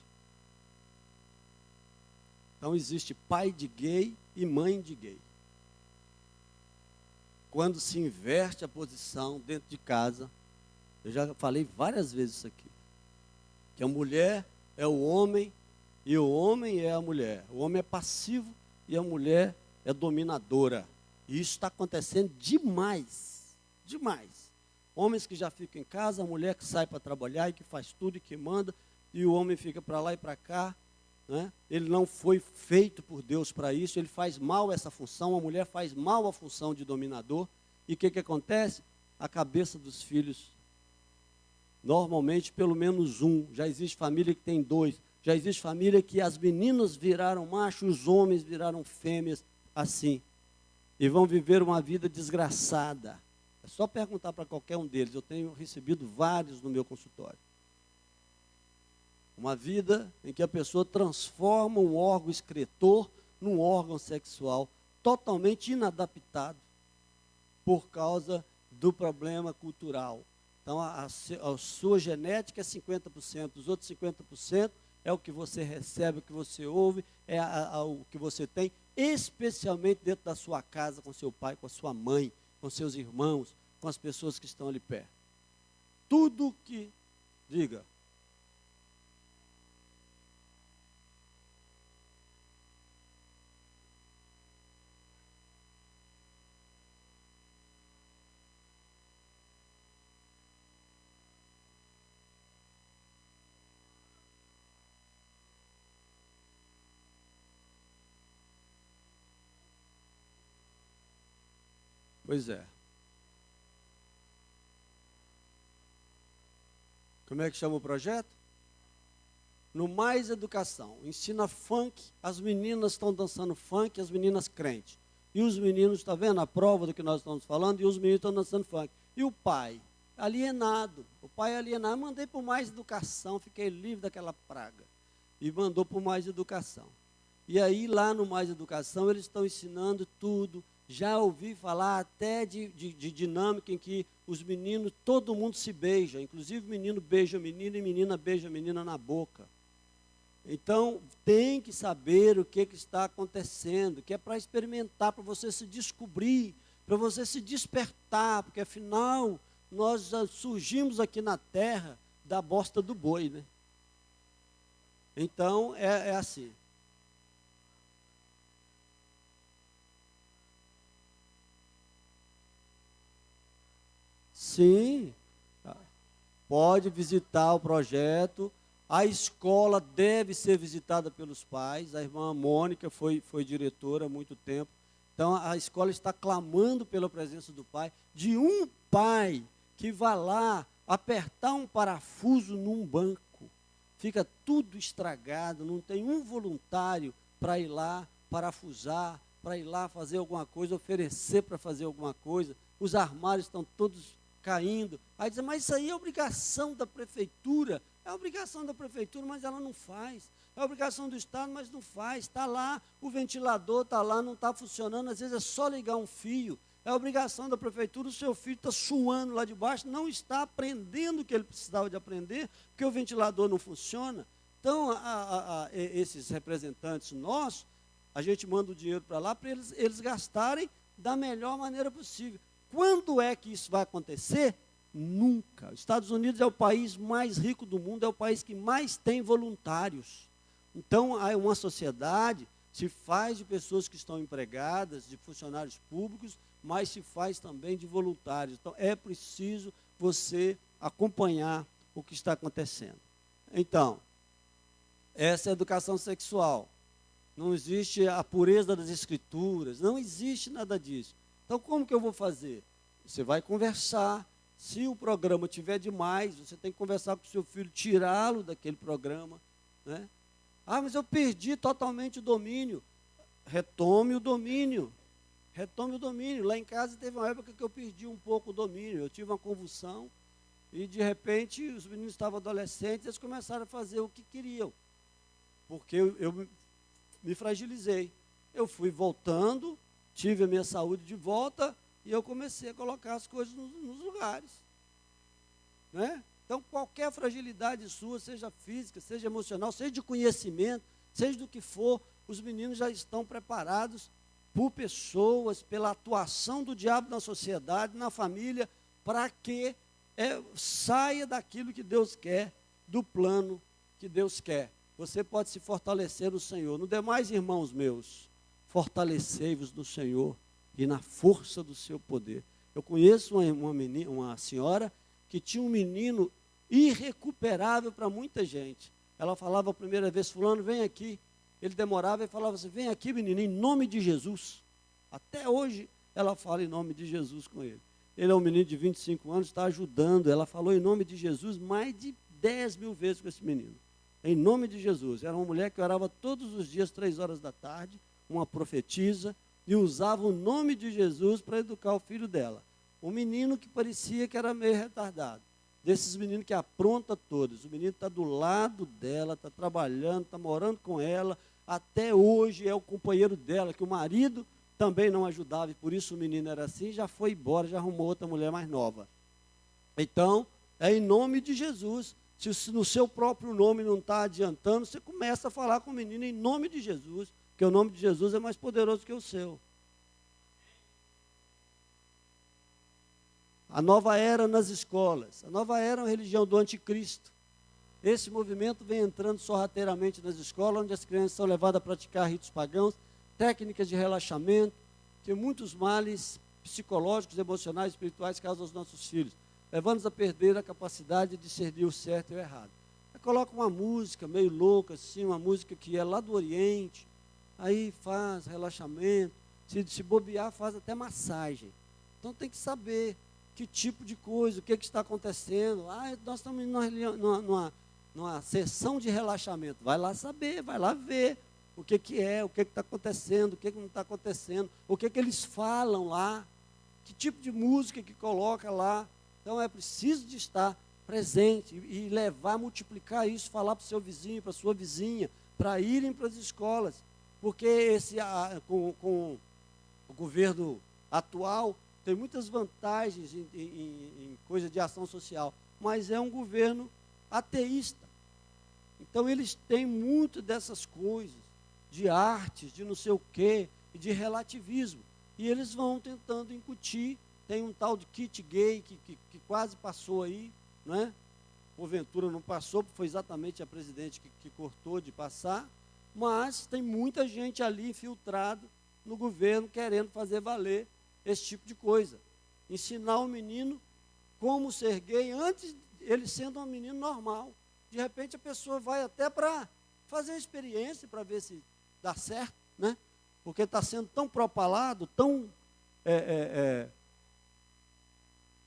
Então, existe pai de gay e mãe de gay. Quando se inverte a posição dentro de casa, eu já falei várias vezes isso aqui, que a mulher é o homem e o homem é a mulher. O homem é passivo e a mulher é dominadora. E isso está acontecendo demais, demais. Homens que já ficam em casa, a mulher que sai para trabalhar e que faz tudo e que manda, e o homem fica para lá e para cá, né? Ele não foi feito por Deus para isso, ele faz mal essa função, a mulher faz mal a função de dominador. E o que acontece? A cabeça dos filhos, normalmente pelo menos um, já existe família que tem dois, já existe família que as meninas viraram machos, os homens viraram fêmeas, assim. E vão viver uma vida desgraçada. É só perguntar para qualquer um deles. Eu tenho recebido vários no meu consultório. Uma vida em que a pessoa transforma um órgão excretor num órgão sexual totalmente inadaptado por causa do problema cultural. Então, a sua genética é 50%, os outros 50% é o que você recebe, o que você ouve, é o que você tem, especialmente dentro da sua casa, com seu pai, com a sua mãe, com seus irmãos, com as pessoas que estão ali perto. Tudo que, diga, pois é. Como é que chama o projeto? No Mais Educação. Ensina funk, as meninas estão dançando funk, as meninas crentes. E os meninos, está vendo a prova do que nós estamos falando? E os meninos estão dançando funk. E o pai? Alienado. O pai alienado. Eu mandei para o Mais Educação, fiquei livre daquela praga. E mandou para o Mais Educação. E aí, lá no Mais Educação, eles estão ensinando tudo. Já ouvi falar até de dinâmica em que os meninos, todo mundo se beija. Inclusive, menino beija menina e menina beija menina na boca. Então, tem que saber o que está acontecendo, que é para experimentar, para você se descobrir, para você se despertar, porque afinal, nós já surgimos aqui na terra da bosta do boi, né? Então, é assim. Sim, pode visitar o projeto. A escola deve ser visitada pelos pais. A irmã Mônica foi diretora há muito tempo. Então, a escola está clamando pela presença do pai. De um pai que vá lá apertar um parafuso num banco. Fica tudo estragado, não tem um voluntário para ir lá parafusar, para ir lá fazer alguma coisa, oferecer para fazer alguma coisa. Os armários estão todos caindo. Aí diz, mas isso aí é obrigação da prefeitura. É obrigação da prefeitura, mas ela não faz. É obrigação do Estado, mas não faz. Está lá, o ventilador está lá, não está funcionando. Às vezes é só ligar um fio. É obrigação da prefeitura, o seu filho está suando lá de baixo, não está aprendendo o que ele precisava de aprender, porque o ventilador não funciona. Então, esses representantes nossos, a gente manda o dinheiro para lá para eles gastarem da melhor maneira possível. Quando é que isso vai acontecer? Nunca. Os Estados Unidos é o país mais rico do mundo, é o país que mais tem voluntários. Então, uma sociedade se faz de pessoas que estão empregadas, de funcionários públicos, mas se faz também de voluntários. Então, é preciso você acompanhar o que está acontecendo. Então, essa é a educação sexual. Não existe a pureza das escrituras, não existe nada disso. Então, como que eu vou fazer? Você vai conversar. Se o programa tiver demais, você tem que conversar com o seu filho, tirá-lo daquele programa, né? Ah, mas eu perdi totalmente o domínio. Retome o domínio. Retome o domínio. Lá em casa teve uma época que eu perdi um pouco o domínio. Eu tive uma convulsão e, de repente, os meninos estavam adolescentes, eles começaram a fazer o que queriam. Porque eu me fragilizei. Eu fui voltando, tive a minha saúde de volta e eu comecei a colocar as coisas nos lugares. Né? Então, qualquer fragilidade sua, seja física, seja emocional, seja de conhecimento, seja do que for, os meninos já estão preparados por pessoas, pela atuação do diabo na sociedade, na família, para que saia daquilo que Deus quer, do plano que Deus quer. Você pode se fortalecer no Senhor. No demais, irmãos meus, fortalecei-vos no Senhor e na força do seu poder. Eu conheço uma senhora que tinha um menino irrecuperável para muita gente. Ela falava a primeira vez, fulano, vem aqui. Ele demorava e falava assim, vem aqui, menino, em nome de Jesus. Até hoje, ela fala em nome de Jesus com ele. Ele é um menino de 25 anos, está ajudando. Ela falou em nome de Jesus mais de 10 mil vezes com esse menino. Em nome de Jesus. Era uma mulher que orava todos os dias, 3 horas da tarde, uma profetisa, e usava o nome de Jesus para educar o filho dela. Um menino que parecia que era meio retardado. Desses meninos que apronta todos. O menino está do lado dela, está trabalhando, está morando com ela. Até hoje é o companheiro dela, que o marido também não ajudava. E por isso o menino era assim, já foi embora, já arrumou outra mulher mais nova. Então, é em nome de Jesus. Se no seu próprio nome não está adiantando, você começa a falar com o menino em nome de Jesus, porque o nome de Jesus é mais poderoso que o seu. A nova era nas escolas. A nova era é uma religião do anticristo. Esse movimento vem entrando sorrateiramente nas escolas, onde as crianças são levadas a praticar ritos pagãos, técnicas de relaxamento, que muitos males psicológicos, emocionais, espirituais causam aos nossos filhos, levando-nos a perder a capacidade de discernir o certo e o errado. Aí coloca uma música meio louca, assim, uma música que é lá do Oriente, aí faz relaxamento, se bobear, faz até massagem. Então tem que saber que tipo de coisa, o que está acontecendo. Nós estamos numa sessão de relaxamento. Vai lá saber, vai lá ver o que é, o que está acontecendo, o que não está acontecendo, o que eles falam lá, que tipo de música que coloca lá. Então é preciso de estar presente e levar, multiplicar isso, falar para o seu vizinho, para a sua vizinha, para irem para as escolas. Porque com o governo atual, tem muitas vantagens em coisa de ação social, mas é um governo ateísta. Então, eles têm muito dessas coisas, de artes, de não sei o quê, e de relativismo. E eles vão tentando incutir. Tem um tal de kit gay que quase passou aí, não é? Porventura não passou, porque foi exatamente a presidente que cortou de passar, mas tem muita gente ali infiltrada no governo querendo fazer valer esse tipo de coisa. Ensinar o menino como ser gay antes ele sendo um menino normal. De repente a pessoa vai até para fazer uma experiência para ver se dá certo, né? Porque está sendo tão propalado, tão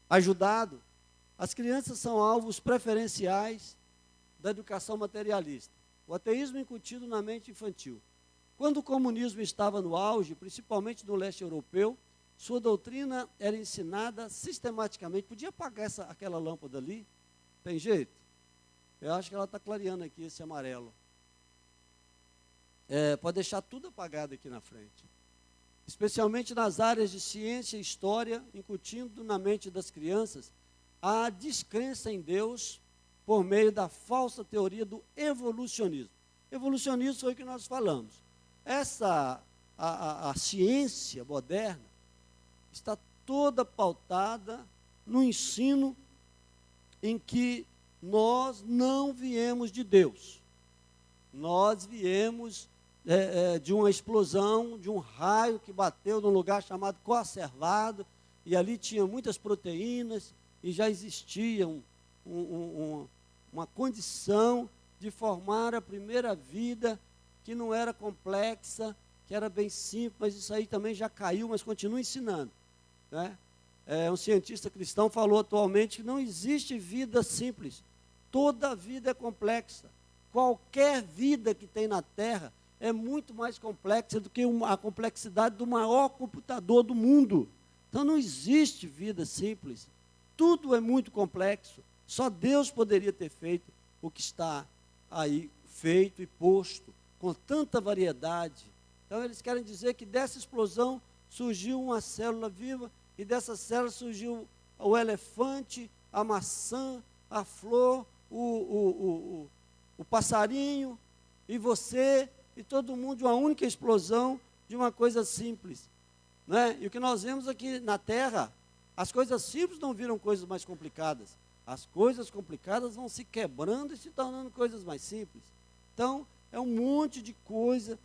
ajudado. As crianças são alvos preferenciais da educação materialista. O ateísmo incutido na mente infantil. Quando o comunismo estava no auge, principalmente no leste europeu, sua doutrina era ensinada sistematicamente. Podia apagar aquela lâmpada ali? Tem jeito? Eu acho que ela está clareando aqui, esse amarelo. Pode deixar tudo apagado aqui na frente. Especialmente nas áreas de ciência e história, incutindo na mente das crianças a descrença em Deus por meio da falsa teoria do evolucionismo. Evolucionismo foi o que nós falamos. A ciência moderna está toda pautada no ensino em que nós não viemos de Deus. Nós viemos de uma explosão, de um raio que bateu num lugar chamado coacervado, e ali tinha muitas proteínas, e já existia uma condição de formar a primeira vida, que não era complexa, que era bem simples, mas isso aí também já caiu, mas continua ensinando, né? Um cientista cristão falou atualmente que não existe vida simples, toda vida é complexa. Qualquer vida que tem na Terra é muito mais complexa do que a complexidade do maior computador do mundo. Então não existe vida simples, tudo é muito complexo. Só Deus poderia ter feito o que está aí feito e posto, com tanta variedade. Então eles querem dizer que dessa explosão surgiu uma célula viva, e dessa célula surgiu o elefante, a maçã, a flor, o passarinho, e você, e todo mundo, de uma única explosão, de uma coisa simples, né? E o que nós vemos aqui na Terra, as coisas simples não viram coisas mais complicadas, as coisas complicadas vão se quebrando e se tornando coisas mais simples. Então, é um monte de coisa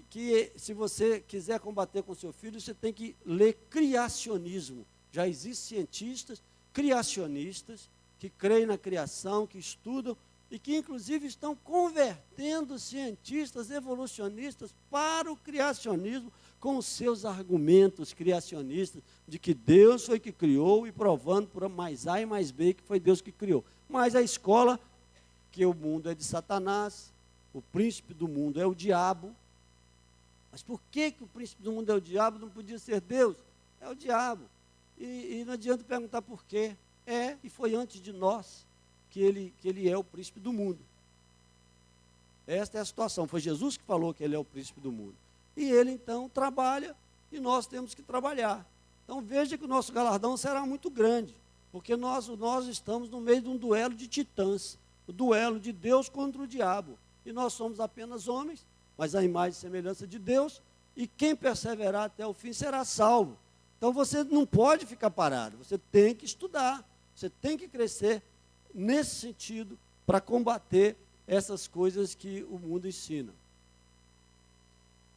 que se você quiser combater com seu filho, você tem que ler criacionismo. Já existem cientistas criacionistas que creem na criação, que estudam e que inclusive estão convertendo cientistas evolucionistas para o criacionismo com os seus argumentos criacionistas de que Deus foi que criou, e provando por mais A e mais B que foi Deus que criou. Mas a escola, que o mundo é de Satanás, o príncipe do mundo é o diabo. Mas por que o príncipe do mundo é o diabo? Não podia ser Deus? É o diabo. E não adianta perguntar por quê. E foi antes de nós que ele é o príncipe do mundo. Esta é a situação. Foi Jesus que falou que ele é o príncipe do mundo. E ele então trabalha, e nós temos que trabalhar. Então veja que o nosso galardão será muito grande, porque nós estamos no meio de um duelo de titãs, o duelo de Deus contra o diabo. E nós somos apenas homens, mas a imagem e semelhança de Deus, e quem perseverar até o fim será salvo. Então você não pode ficar parado, você tem que estudar, você tem que crescer nesse sentido para combater essas coisas que o mundo ensina.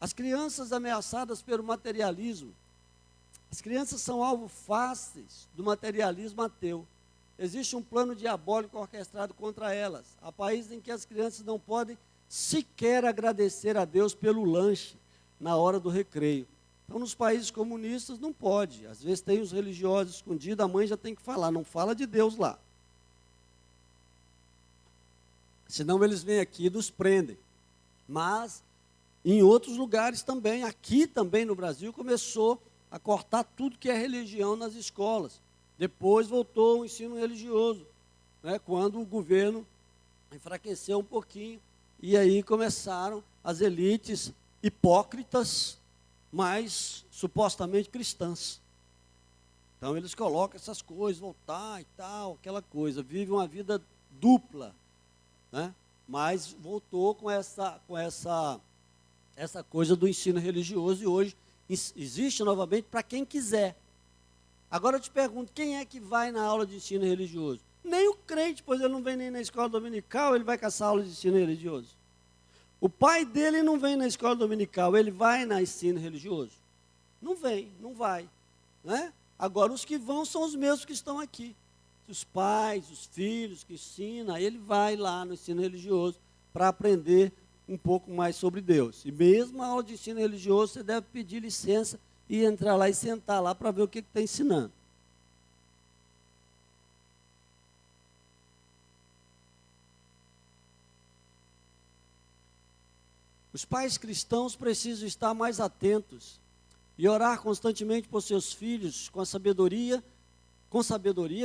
As crianças ameaçadas pelo materialismo. As crianças são alvo fáceis do materialismo ateu. Existe um plano diabólico orquestrado contra elas. Há países em que as crianças não podem sequer agradecer a Deus pelo lanche na hora do recreio. Então, nos países comunistas não pode. Às vezes tem os religiosos escondidos, a mãe já tem que falar, não fala de Deus lá. Senão eles vêm aqui e nos prendem. Mas em outros lugares também, aqui também no Brasil, começou a cortar tudo que é religião nas escolas. Depois voltou o ensino religioso, né, quando o governo enfraqueceu um pouquinho, e aí começaram as elites hipócritas, mas supostamente cristãs. Então eles colocam essas coisas, voltar e tal, aquela coisa, vive uma vida dupla, né? Mas voltou com essa coisa do ensino religioso, e hoje existe novamente para quem quiser. Agora eu te pergunto, quem é que vai na aula de ensino religioso? Nem o crente, pois ele não vem nem na escola dominical, ele vai com essa aula de ensino religioso. O pai dele não vem na escola dominical, ele vai na ensino religioso? Não vem, não vai, né? Agora os que vão são os mesmos que estão aqui. Os pais, os filhos que ensinam, ele vai lá no ensino religioso para aprender um pouco mais sobre Deus. E mesmo a aula de ensino religioso, você deve pedir licença e entrar lá e sentar lá para ver o que está ensinando. Os pais cristãos precisam estar mais atentos e orar constantemente por seus filhos com sabedoria,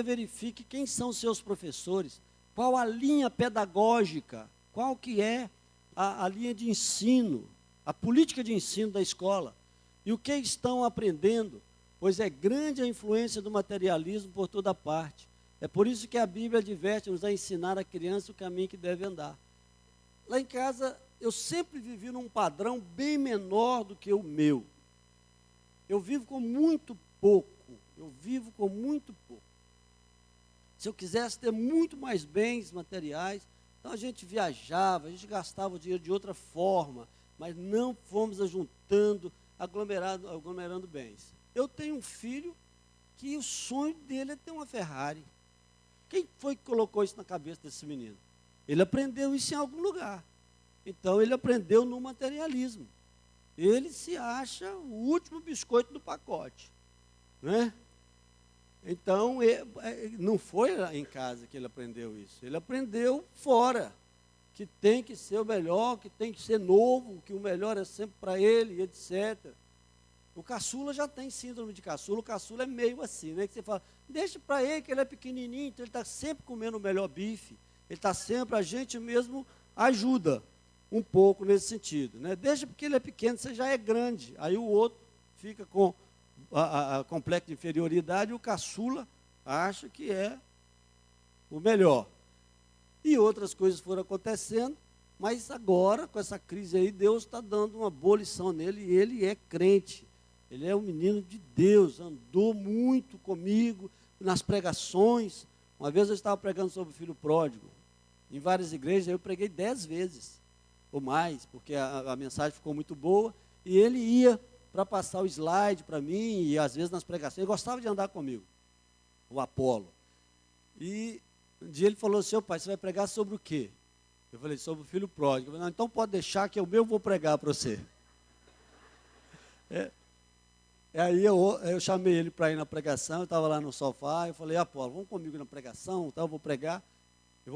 verifique quem são seus professores, qual a linha pedagógica, qual que é a linha de ensino, a política de ensino da escola, e o que estão aprendendo, pois é grande a influência do materialismo por toda parte. É por isso que a Bíblia adverte-nos a ensinar a criança o caminho que deve andar. Lá em casa, eu sempre vivi num padrão bem menor do que o meu. Eu vivo com muito pouco. Se eu quisesse ter muito mais bens materiais, então a gente viajava, a gente gastava o dinheiro de outra forma, mas não fomos ajuntando, aglomerando bens. Eu tenho um filho que o sonho dele é ter uma Ferrari. Quem foi que colocou isso na cabeça desse menino? Ele aprendeu isso em algum lugar. Então ele aprendeu no materialismo. Ele se acha o último biscoito do pacote, né? Então, não foi em casa que ele aprendeu isso. Ele aprendeu fora, que tem que ser o melhor, que tem que ser novo, que o melhor é sempre para ele, etc. O caçula já tem síndrome de caçula. O caçula é meio assim, né? Que você fala, deixa para ele, que ele é pequenininho, então ele está sempre comendo o melhor bife. Ele está sempre, a gente mesmo ajuda um pouco nesse sentido, né? Deixa porque ele é pequeno, você já é grande. Aí o outro fica com a complexo de inferioridade, e o caçula acha que é o melhor. E outras coisas foram acontecendo, mas agora, com essa crise aí, Deus está dando uma boa lição nele, e ele é crente. Ele é um menino de Deus, andou muito comigo nas pregações. Uma vez eu estava pregando sobre o filho pródigo, em várias igrejas, eu preguei 10 vezes, ou mais, porque a mensagem ficou muito boa, e ele ia para passar o slide para mim, e às vezes nas pregações, ele gostava de andar comigo, o Apolo. E um dia ele falou assim, pai, você vai pregar sobre o quê? Eu falei, sobre o filho pródigo. Eu falei, não, então pode deixar que o meu vou pregar para você. Aí eu chamei ele para ir na pregação, eu estava lá no sofá, eu falei, Apolo, vamos comigo na pregação, então eu vou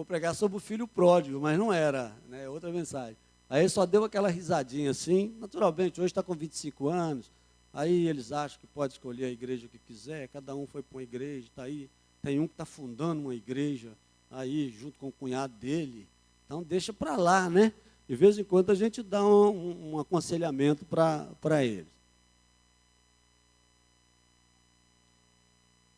pregar sobre o filho pródigo, mas não era, né, outra mensagem. Aí ele só deu aquela risadinha assim, naturalmente, hoje está com 25 anos, aí eles acham que pode escolher a igreja que quiser, cada um foi para uma igreja, tá aí, tem um que está fundando uma igreja, aí junto com o cunhado dele, então deixa para lá, né? De vez em quando a gente dá um aconselhamento para eles.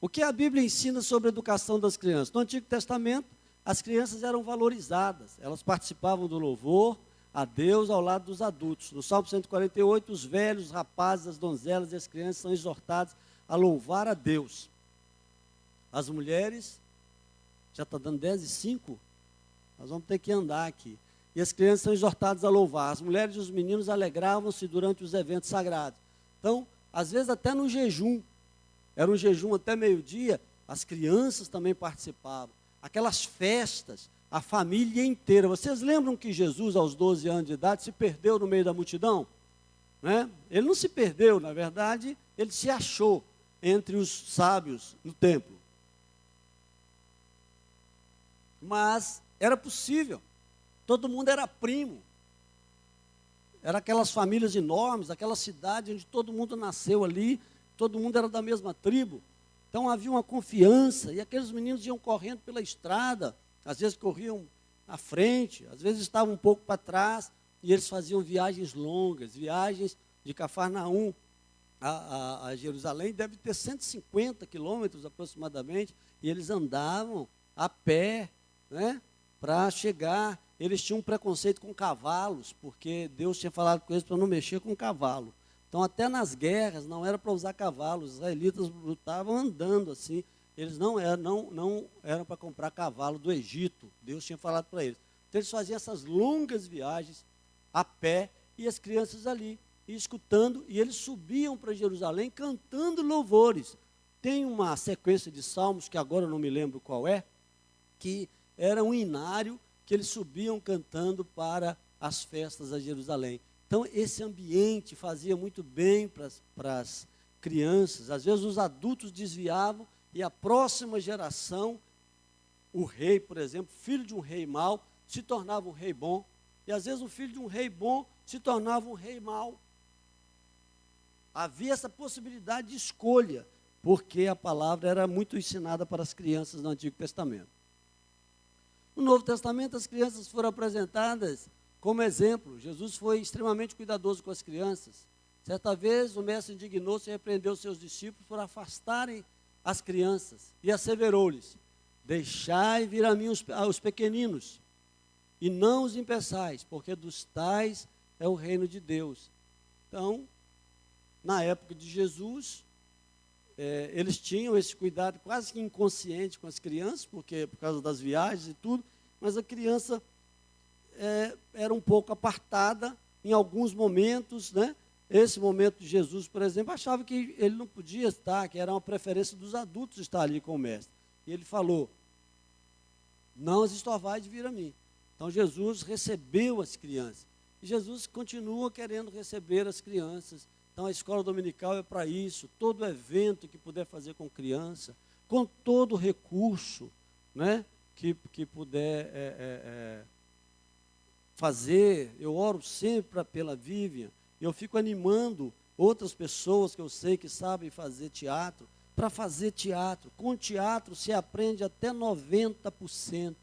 O que a Bíblia ensina sobre a educação das crianças? No Antigo Testamento, as crianças eram valorizadas, elas participavam do louvor a Deus ao lado dos adultos. No Salmo 148, os velhos, os rapazes, as donzelas e as crianças são exortados a louvar a Deus. As mulheres, já está dando 10:05, nós vamos ter que andar aqui. E as crianças são exortadas a louvar. As mulheres e os meninos alegravam-se durante os eventos sagrados. Então, às vezes até no jejum, era um jejum até meio-dia, as crianças também participavam. Aquelas festas, a família inteira. Vocês lembram que Jesus, aos 12 anos de idade, se perdeu no meio da multidão? Né? Ele não se perdeu, na verdade, ele se achou entre os sábios no templo. Mas era possível, todo mundo era primo. Era aquelas famílias enormes, aquela cidade onde todo mundo nasceu ali, todo mundo era da mesma tribo. Então havia uma confiança, e aqueles meninos iam correndo pela estrada, às vezes corriam à frente, às vezes estavam um pouco para trás, e eles faziam viagens longas, viagens de Cafarnaum a Jerusalém, deve ter 150 quilômetros aproximadamente, e eles andavam a pé, né, para chegar. Eles tinham um preconceito com cavalos, porque Deus tinha falado com eles para não mexer com cavalo. Então, até nas guerras, não era para usar cavalo, os israelitas lutavam andando assim, eles não eram para comprar cavalo do Egito, Deus tinha falado para eles. Então, eles faziam essas longas viagens a pé, e as crianças ali, e escutando, e eles subiam para Jerusalém cantando louvores. Tem uma sequência de salmos, que agora eu não me lembro qual é, que era um inário que eles subiam cantando para as festas a Jerusalém. Então, esse ambiente fazia muito bem para as crianças. Às vezes, os adultos desviavam e a próxima geração, o rei, por exemplo, filho de um rei mau, se tornava um rei bom. E, às vezes, o filho de um rei bom se tornava um rei mau. Havia essa possibilidade de escolha, porque a palavra era muito ensinada para as crianças no Antigo Testamento. No Novo Testamento, as crianças foram apresentadas como exemplo. Jesus foi extremamente cuidadoso com as crianças. Certa vez, o mestre indignou-se e repreendeu seus discípulos por afastarem as crianças e asseverou-lhes: deixai vir a mim os pequeninos, e não os impeçais, porque dos tais é o reino de Deus. Então, na época de Jesus, eles tinham esse cuidado quase que inconsciente com as crianças, porque por causa das viagens e tudo, mas a criança era um pouco apartada em alguns momentos, né? Esse momento de Jesus, por exemplo, achava que ele não podia estar, que era uma preferência dos adultos estar ali com o mestre. E ele falou: não as estorvai de vir a mim. Então Jesus recebeu as crianças. E Jesus continua querendo receber as crianças. Então a escola dominical é para isso. Todo evento que puder fazer com criança, com todo recurso, né, que puder fazer. Eu oro sempre pela Vivian. E eu fico animando outras pessoas que eu sei que sabem fazer teatro, para fazer teatro. Com teatro se aprende até 90%.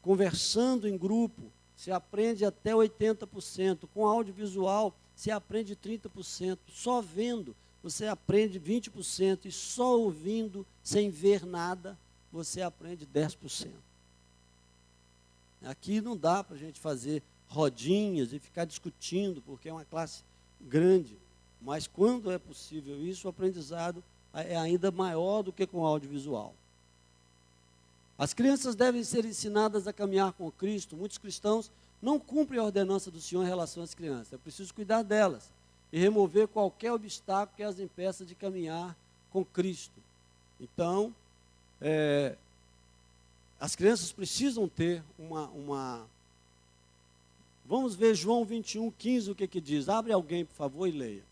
Conversando em grupo, se aprende até 80%. Com audiovisual, se aprende 30%. Só vendo, você aprende 20%. E só ouvindo, sem ver nada, você aprende 10%. Aqui não dá para a gente fazer rodinhas e ficar discutindo, porque é uma classe grande. Mas quando é possível isso, o aprendizado é ainda maior do que com o audiovisual. As crianças devem ser ensinadas a caminhar com Cristo. Muitos cristãos não cumprem a ordenança do Senhor em relação às crianças. É preciso cuidar delas e remover qualquer obstáculo que as impeça de caminhar com Cristo. Então, as crianças precisam ter uma... Vamos ver João 21, 15, o que diz. Abre alguém, por favor, e leia.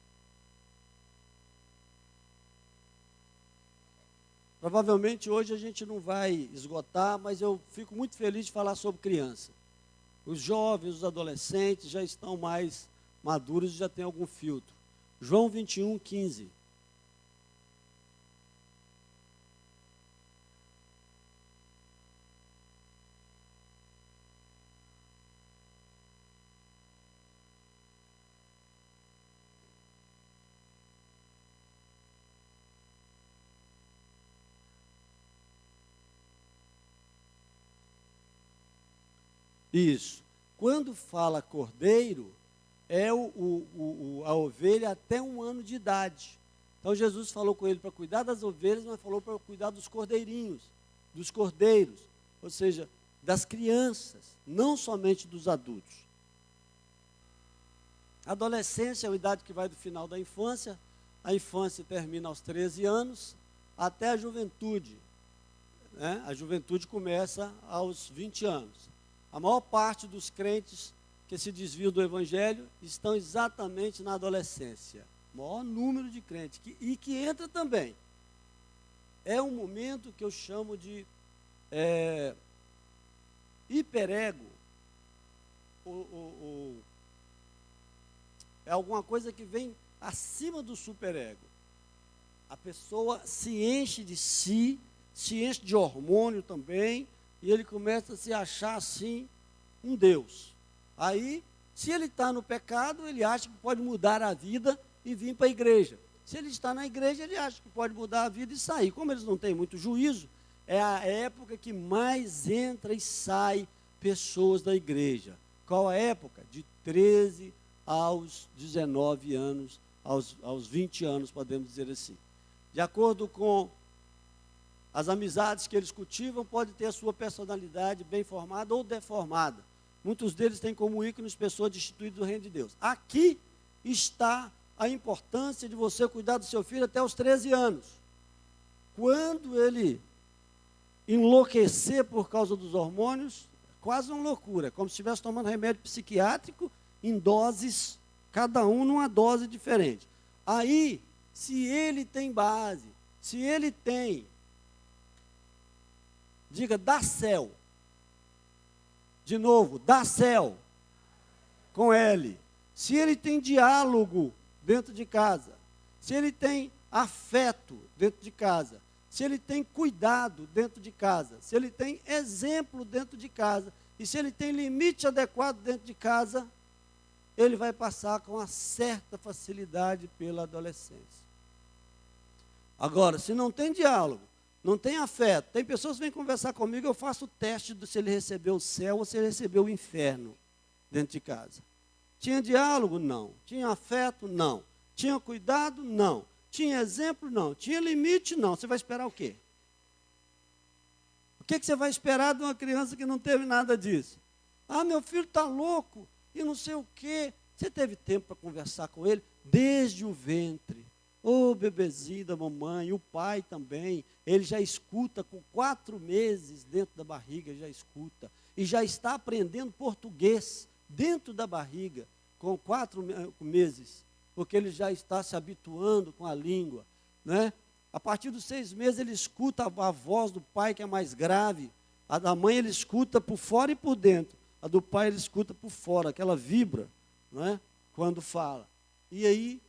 Provavelmente hoje a gente não vai esgotar, mas eu fico muito feliz de falar sobre criança. Os jovens, os adolescentes já estão mais maduros e já têm algum filtro. João 21, 15. Isso. Quando fala cordeiro, é a ovelha até 1 ano de idade. Então Jesus falou com ele para cuidar das ovelhas, mas falou para cuidar dos cordeirinhos, dos cordeiros, ou seja, das crianças, não somente dos adultos. A adolescência é a idade que vai do final da infância, a infância termina aos 13 anos, até a juventude. Né? A juventude começa aos 20 anos. A maior parte dos crentes que se desviam do Evangelho estão exatamente na adolescência. O maior número de crentes. E que entra também. É um momento que eu chamo de hiperego. É alguma coisa que vem acima do superego. A pessoa se enche de si, se enche de hormônio também, e ele começa a se achar assim, um Deus. Aí, se ele está no pecado, ele acha que pode mudar a vida e vir para a igreja. Se ele está na igreja, ele acha que pode mudar a vida e sair. Como eles não têm muito juízo, é a época que mais entra e sai pessoas da igreja. Qual a época? De 13 aos 19 anos, aos 20 anos, podemos dizer assim. De acordo com as amizades que eles cultivam, pode ter a sua personalidade bem formada ou deformada. Muitos deles têm como ícones pessoas destituídas do reino de Deus. Aqui está a importância de você cuidar do seu filho até os 13 anos. Quando ele enlouquecer por causa dos hormônios, quase uma loucura, como se estivesse tomando remédio psiquiátrico em doses, cada um numa dose diferente. Aí, se ele tem base, se ele tem, diga, dá céu. De novo, dá céu. Com L. se ele tem diálogo dentro de casa, se ele tem afeto dentro de casa, se ele tem cuidado dentro de casa, se ele tem exemplo dentro de casa, e se ele tem limite adequado dentro de casa, ele vai passar com uma certa facilidade pela adolescência. Agora, se não tem diálogo, não tem afeto, tem pessoas que vêm conversar comigo, eu faço o teste de se ele recebeu o céu ou se ele recebeu o inferno dentro de casa. Tinha diálogo? Não. Tinha afeto? Não. Tinha cuidado? Não. Tinha exemplo? Não. Tinha limite? Não. Você vai esperar o quê? O que você vai esperar de uma criança que não teve nada disso? Ah, meu filho está louco e não sei o quê. Você teve tempo para conversar com ele desde o ventre. Ô, bebezinho da mamãe, o pai também, ele já escuta com 4 meses dentro da barriga, já escuta. E já está aprendendo português dentro da barriga, com 4 meses, porque ele já está se habituando com a língua, né? A partir dos 6 meses ele escuta a voz do pai, que é mais grave. A da mãe ele escuta por fora e por dentro. A do pai ele escuta por fora, aquela vibra, né? Quando fala. E aí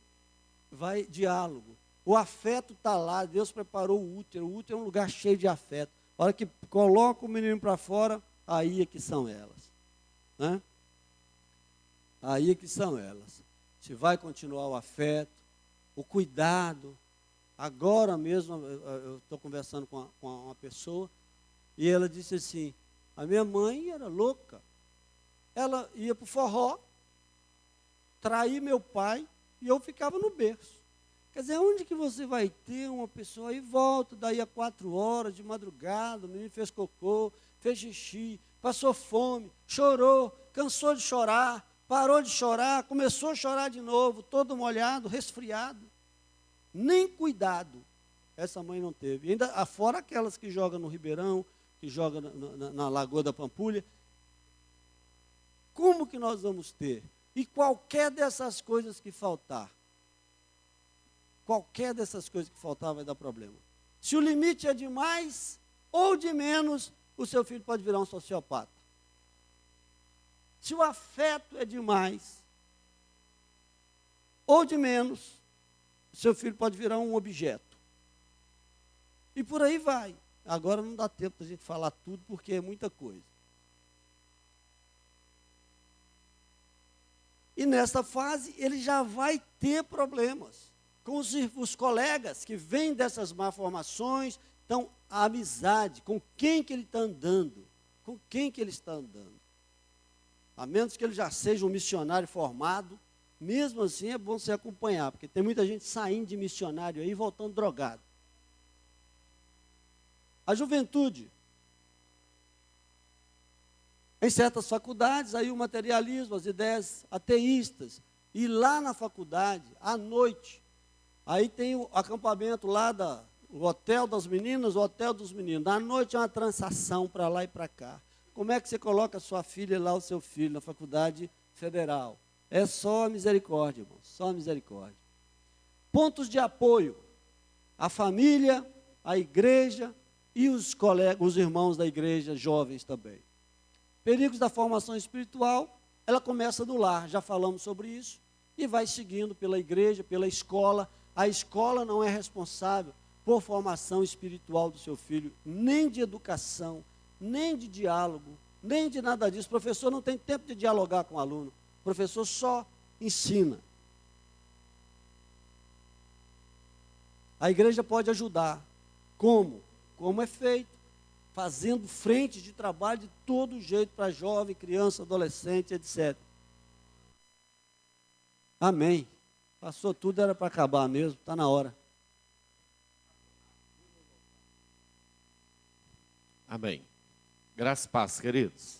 vai diálogo. O afeto está lá, Deus preparou o útero é um lugar cheio de afeto. A hora que coloca o menino para fora, aí é que são elas, né? Aí é que são elas. Se vai continuar o afeto, o cuidado. Agora mesmo, eu estou conversando com uma pessoa, e ela disse assim, a minha mãe era louca. Ela ia para o forró, trair meu pai, e eu ficava no berço. Quer dizer, onde que você vai ter uma pessoa aí, volta, daí a 4 horas, de madrugada, o menino fez cocô, fez xixi, passou fome, chorou, cansou de chorar, parou de chorar, começou a chorar de novo, todo molhado, resfriado. Nem cuidado essa mãe não teve. Ainda fora aquelas que jogam no Ribeirão, que jogam na Lagoa da Pampulha. Como que nós vamos ter? E qualquer dessas coisas que faltar, vai dar problema. Se o limite é de mais ou de menos, o seu filho pode virar um sociopata. Se o afeto é de mais ou de menos, seu filho pode virar um objeto. E por aí vai. Agora não dá tempo da gente falar tudo, porque é muita coisa. E nessa fase, ele já vai ter problemas com os colegas que vêm dessas malformações. Então, a amizade, com quem que ele está andando? Com quem que ele está andando? A menos que ele já seja um missionário formado, mesmo assim é bom você acompanhar, porque tem muita gente saindo de missionário aí e voltando drogado. A juventude. Em certas faculdades, aí o materialismo, as ideias ateístas. E lá na faculdade, à noite, aí tem o acampamento lá, o hotel das meninas, o hotel dos meninos. À noite é uma transação para lá e para cá. Como é que você coloca a sua filha lá, o seu filho, na faculdade federal? É só a misericórdia, irmão, só a misericórdia. Pontos de apoio. A família, a igreja e os colegas, os irmãos da igreja, jovens também. Perigos da formação espiritual, ela começa do lar, já falamos sobre isso, e vai seguindo pela igreja, pela escola. A escola não é responsável por formação espiritual do seu filho, nem de educação, nem de diálogo, nem de nada disso. O professor não tem tempo de dialogar com o aluno. O professor só ensina. A igreja pode ajudar. Como? Como é feito? Fazendo frente de trabalho de todo jeito para jovem, criança, adolescente, etc. Amém. Passou tudo, era para acabar mesmo, está na hora. Amém. Graças e paz, queridos.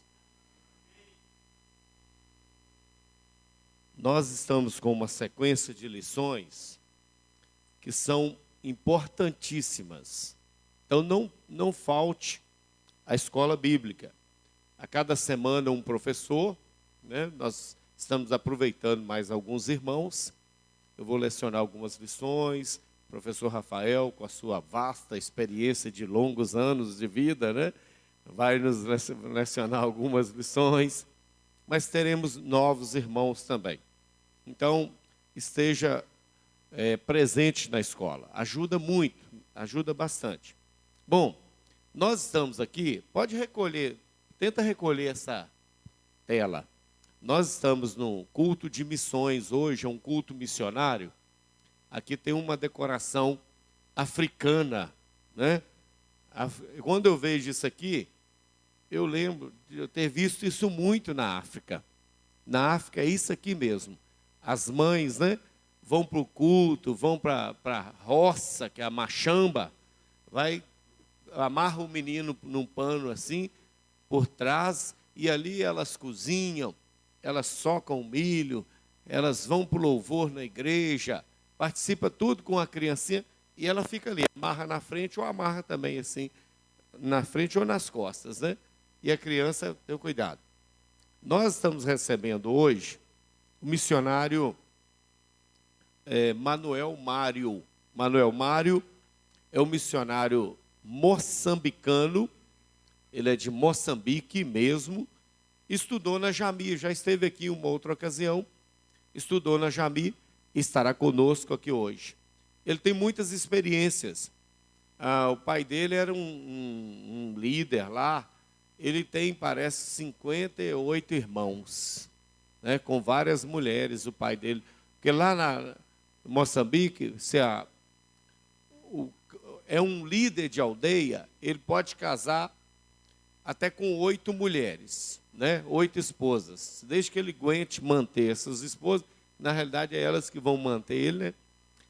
Nós estamos com uma sequência de lições que são importantíssimas. Então, não falte a escola bíblica. A cada semana um professor, né? Nós estamos aproveitando mais alguns irmãos. Eu vou lecionar algumas lições. O professor Rafael, com a sua vasta experiência de longos anos de vida, né? Vai nos lecionar algumas lições. Mas teremos novos irmãos também. Então, esteja presente na escola. Ajuda muito, ajuda bastante. Bom, nós estamos aqui, pode recolher, tenta recolher essa tela. Nós estamos no culto de missões hoje, é um culto missionário. Aqui tem uma decoração africana, né? Quando eu vejo isso aqui, eu lembro de eu ter visto isso muito na África. Na África é isso aqui mesmo. As mães, né, vão para o culto, vão para a roça, que é a machamba, amarra o menino num pano assim, por trás, e ali elas cozinham, elas socam milho, elas vão para o louvor na igreja, participa tudo com a criancinha, e ela fica ali, amarra na frente ou amarra também assim, na frente ou nas costas, né? E a criança tem cuidado. Nós estamos recebendo hoje o missionário Manuel Mário. Manuel Mário é um missionário moçambicano, ele é de Moçambique mesmo, estudou na Jami, já esteve aqui em uma outra ocasião, estudou na Jami e estará conosco aqui hoje. Ele tem muitas experiências. O pai dele era um líder lá, ele tem, parece, 58 irmãos, né, com várias mulheres, o pai dele. Porque lá na Moçambique, é um líder de aldeia, ele pode casar até com 8 mulheres, né, 8 esposas. Desde que ele aguente manter essas esposas, na realidade é elas que vão manter ele, né?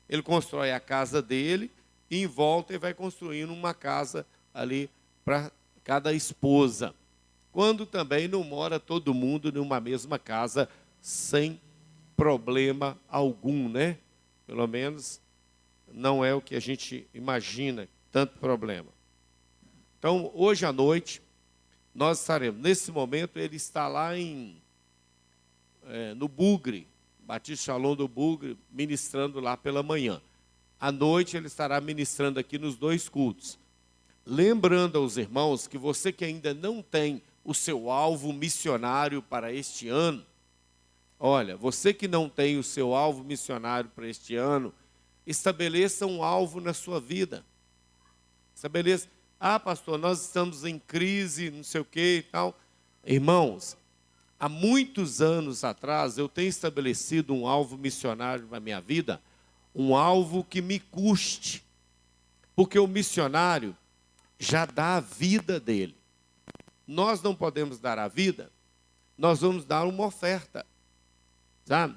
Ele constrói a casa dele e em volta ele vai construindo uma casa ali para cada esposa. Quando também não mora todo mundo numa mesma casa sem problema algum, né? Pelo menos não é o que a gente imagina, tanto problema. Então, hoje à noite, nós estaremos. Nesse momento, ele está lá no Bugre, Batista Shalom do Bugre, ministrando lá pela manhã. À noite, ele estará ministrando aqui nos 2 cultos. Lembrando aos irmãos que você que ainda não tem o seu alvo missionário para este ano, olha, você que não tem o seu alvo missionário para este ano, estabeleça um alvo na sua vida. Estabeleça. Pastor, nós estamos em crise, não sei o que e tal. Irmãos, há muitos anos atrás, eu tenho estabelecido um alvo missionário na minha vida, um alvo que me custe. Porque o missionário já dá a vida dele. Nós não podemos dar a vida, nós vamos dar uma oferta. Sabe?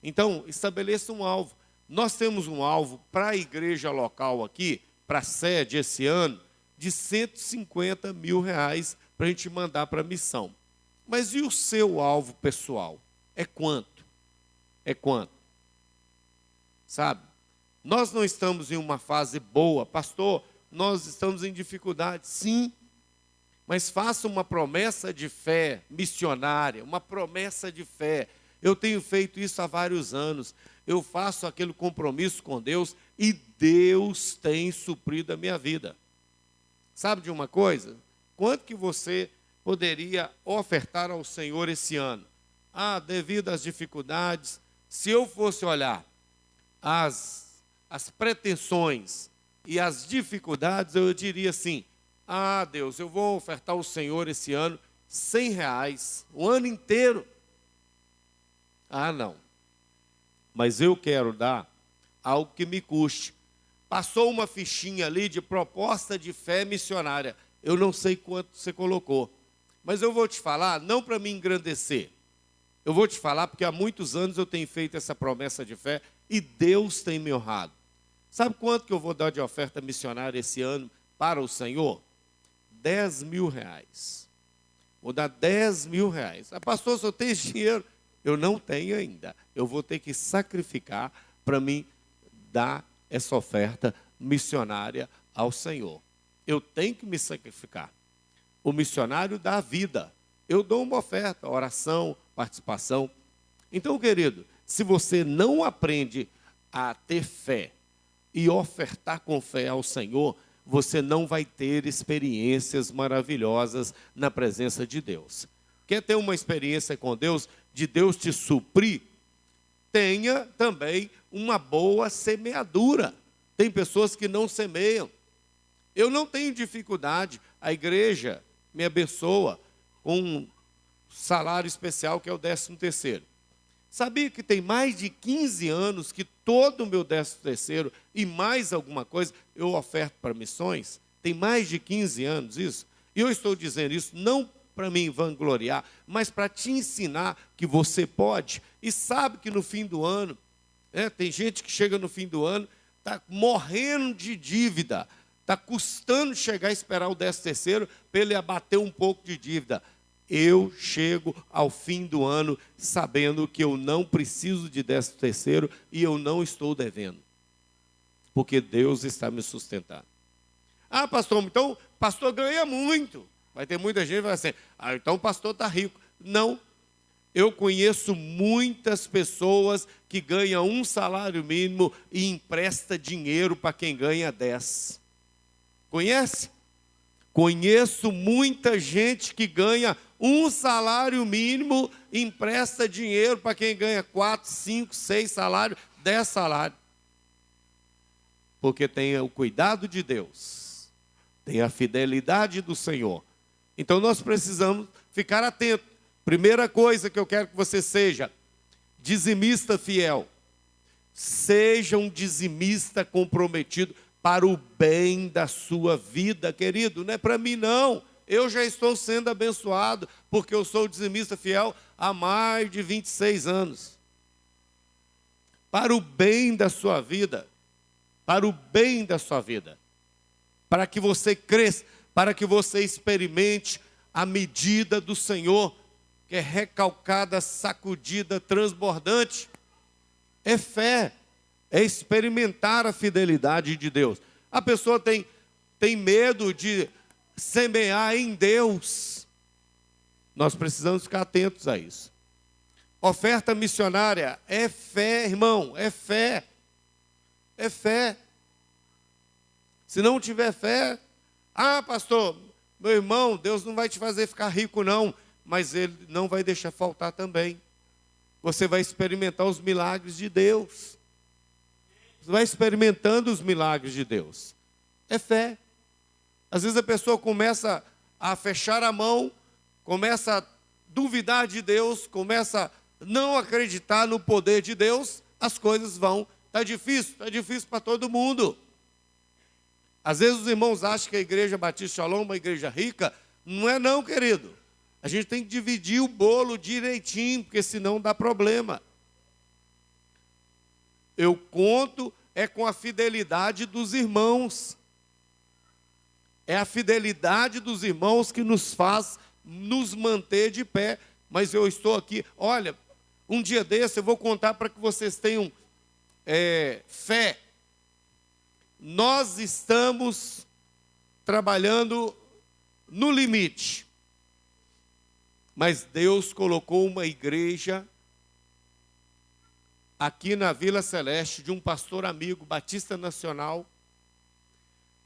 Então, estabeleça um alvo. Nós temos um alvo para a igreja local aqui, para a sede esse ano, de R$150 mil para a gente mandar para a missão. Mas e o seu alvo pessoal? É quanto? É quanto? Sabe? Nós não estamos em uma fase boa. Pastor, nós estamos em dificuldade. Sim, mas faça uma promessa de fé missionária, uma promessa de fé. Eu tenho feito isso há vários anos. Eu faço aquele compromisso com Deus e Deus tem suprido a minha vida. Sabe de uma coisa? Quanto que você poderia ofertar ao Senhor esse ano? Devido às dificuldades, se eu fosse olhar as pretensões e as dificuldades, eu diria assim, Deus, eu vou ofertar ao Senhor esse ano R$100, o ano inteiro. Não. Mas eu quero dar algo que me custe. Passou uma fichinha ali de proposta de fé missionária. Eu não sei quanto você colocou. Mas eu vou te falar, não para me engrandecer. Eu vou te falar porque há muitos anos eu tenho feito essa promessa de fé e Deus tem me honrado. Sabe quanto que eu vou dar de oferta missionária esse ano para o Senhor? R$10 mil. Vou dar R$10 mil. Pastor, só tem esse dinheiro? Eu não tenho ainda. Eu vou ter que sacrificar para mim dar essa oferta missionária ao Senhor. Eu tenho que me sacrificar. O missionário dá a vida. Eu dou uma oferta, oração, participação. Então, querido, se você não aprende a ter fé e ofertar com fé ao Senhor, você não vai ter experiências maravilhosas na presença de Deus. Quer ter uma experiência com Deus, de Deus te suprir? tenha também uma boa semeadura. Tem pessoas que não semeiam. Eu não tenho dificuldade, a igreja me abençoa com um salário especial que é o 13º. Sabia que tem mais de 15 anos que todo o meu 13º e mais alguma coisa eu oferto para missões? Tem mais de 15 anos isso? E eu estou dizendo isso não para me vangloriar, mas para te ensinar que você pode. E sabe que no fim do ano, tem gente que chega no fim do ano, está morrendo de dívida, está custando chegar a esperar o 13º para ele abater um pouco de dívida. Eu chego ao fim do ano sabendo que eu não preciso de 13º e eu não estou devendo, porque Deus está me sustentando. Ah, pastor, então o pastor ganha muito. Vai ter muita gente que vai assim, então o pastor está rico. Não, eu conheço muitas pessoas que ganham um salário mínimo e empresta dinheiro para quem ganha 10. Conhece? Conheço muita gente que ganha um salário mínimo e empresta dinheiro para quem ganha 4, 5, 6 salários, 10 salários. Porque tem o cuidado de Deus, tem a fidelidade do Senhor. Então nós precisamos ficar atentos. Primeira coisa que eu quero que você seja, dizimista fiel. Seja um dizimista comprometido para o bem da sua vida, querido. Não é para mim, não. Eu já estou sendo abençoado, porque eu sou dizimista fiel há mais de 26 anos. Para o bem da sua vida. Para o bem da sua vida. Para que você cresça, para que você experimente a medida do Senhor, que é recalcada, sacudida, transbordante. É fé, é experimentar a fidelidade de Deus. A pessoa tem medo de semear em Deus. Nós precisamos ficar atentos a isso. Oferta missionária é fé, irmão, é fé. É fé. Se não tiver fé, pastor, meu irmão, Deus não vai te fazer ficar rico não, mas Ele não vai deixar faltar também. Você vai experimentar os milagres de Deus. Você vai experimentando os milagres de Deus. É fé. Às vezes a pessoa começa a fechar a mão, começa a duvidar de Deus, começa a não acreditar no poder de Deus, as coisas vão. Está difícil para todo mundo. Às vezes os irmãos acham que a igreja Batista Shalom é uma igreja rica. Não é não, querido. A gente tem que dividir o bolo direitinho, porque senão dá problema. Eu conto com a fidelidade dos irmãos. É a fidelidade dos irmãos que nos faz nos manter de pé. Mas eu estou aqui, olha, um dia desse eu vou contar para que vocês tenham fé. Nós estamos trabalhando no limite. Mas Deus colocou uma igreja aqui na Vila Celeste de um pastor amigo, Batista Nacional,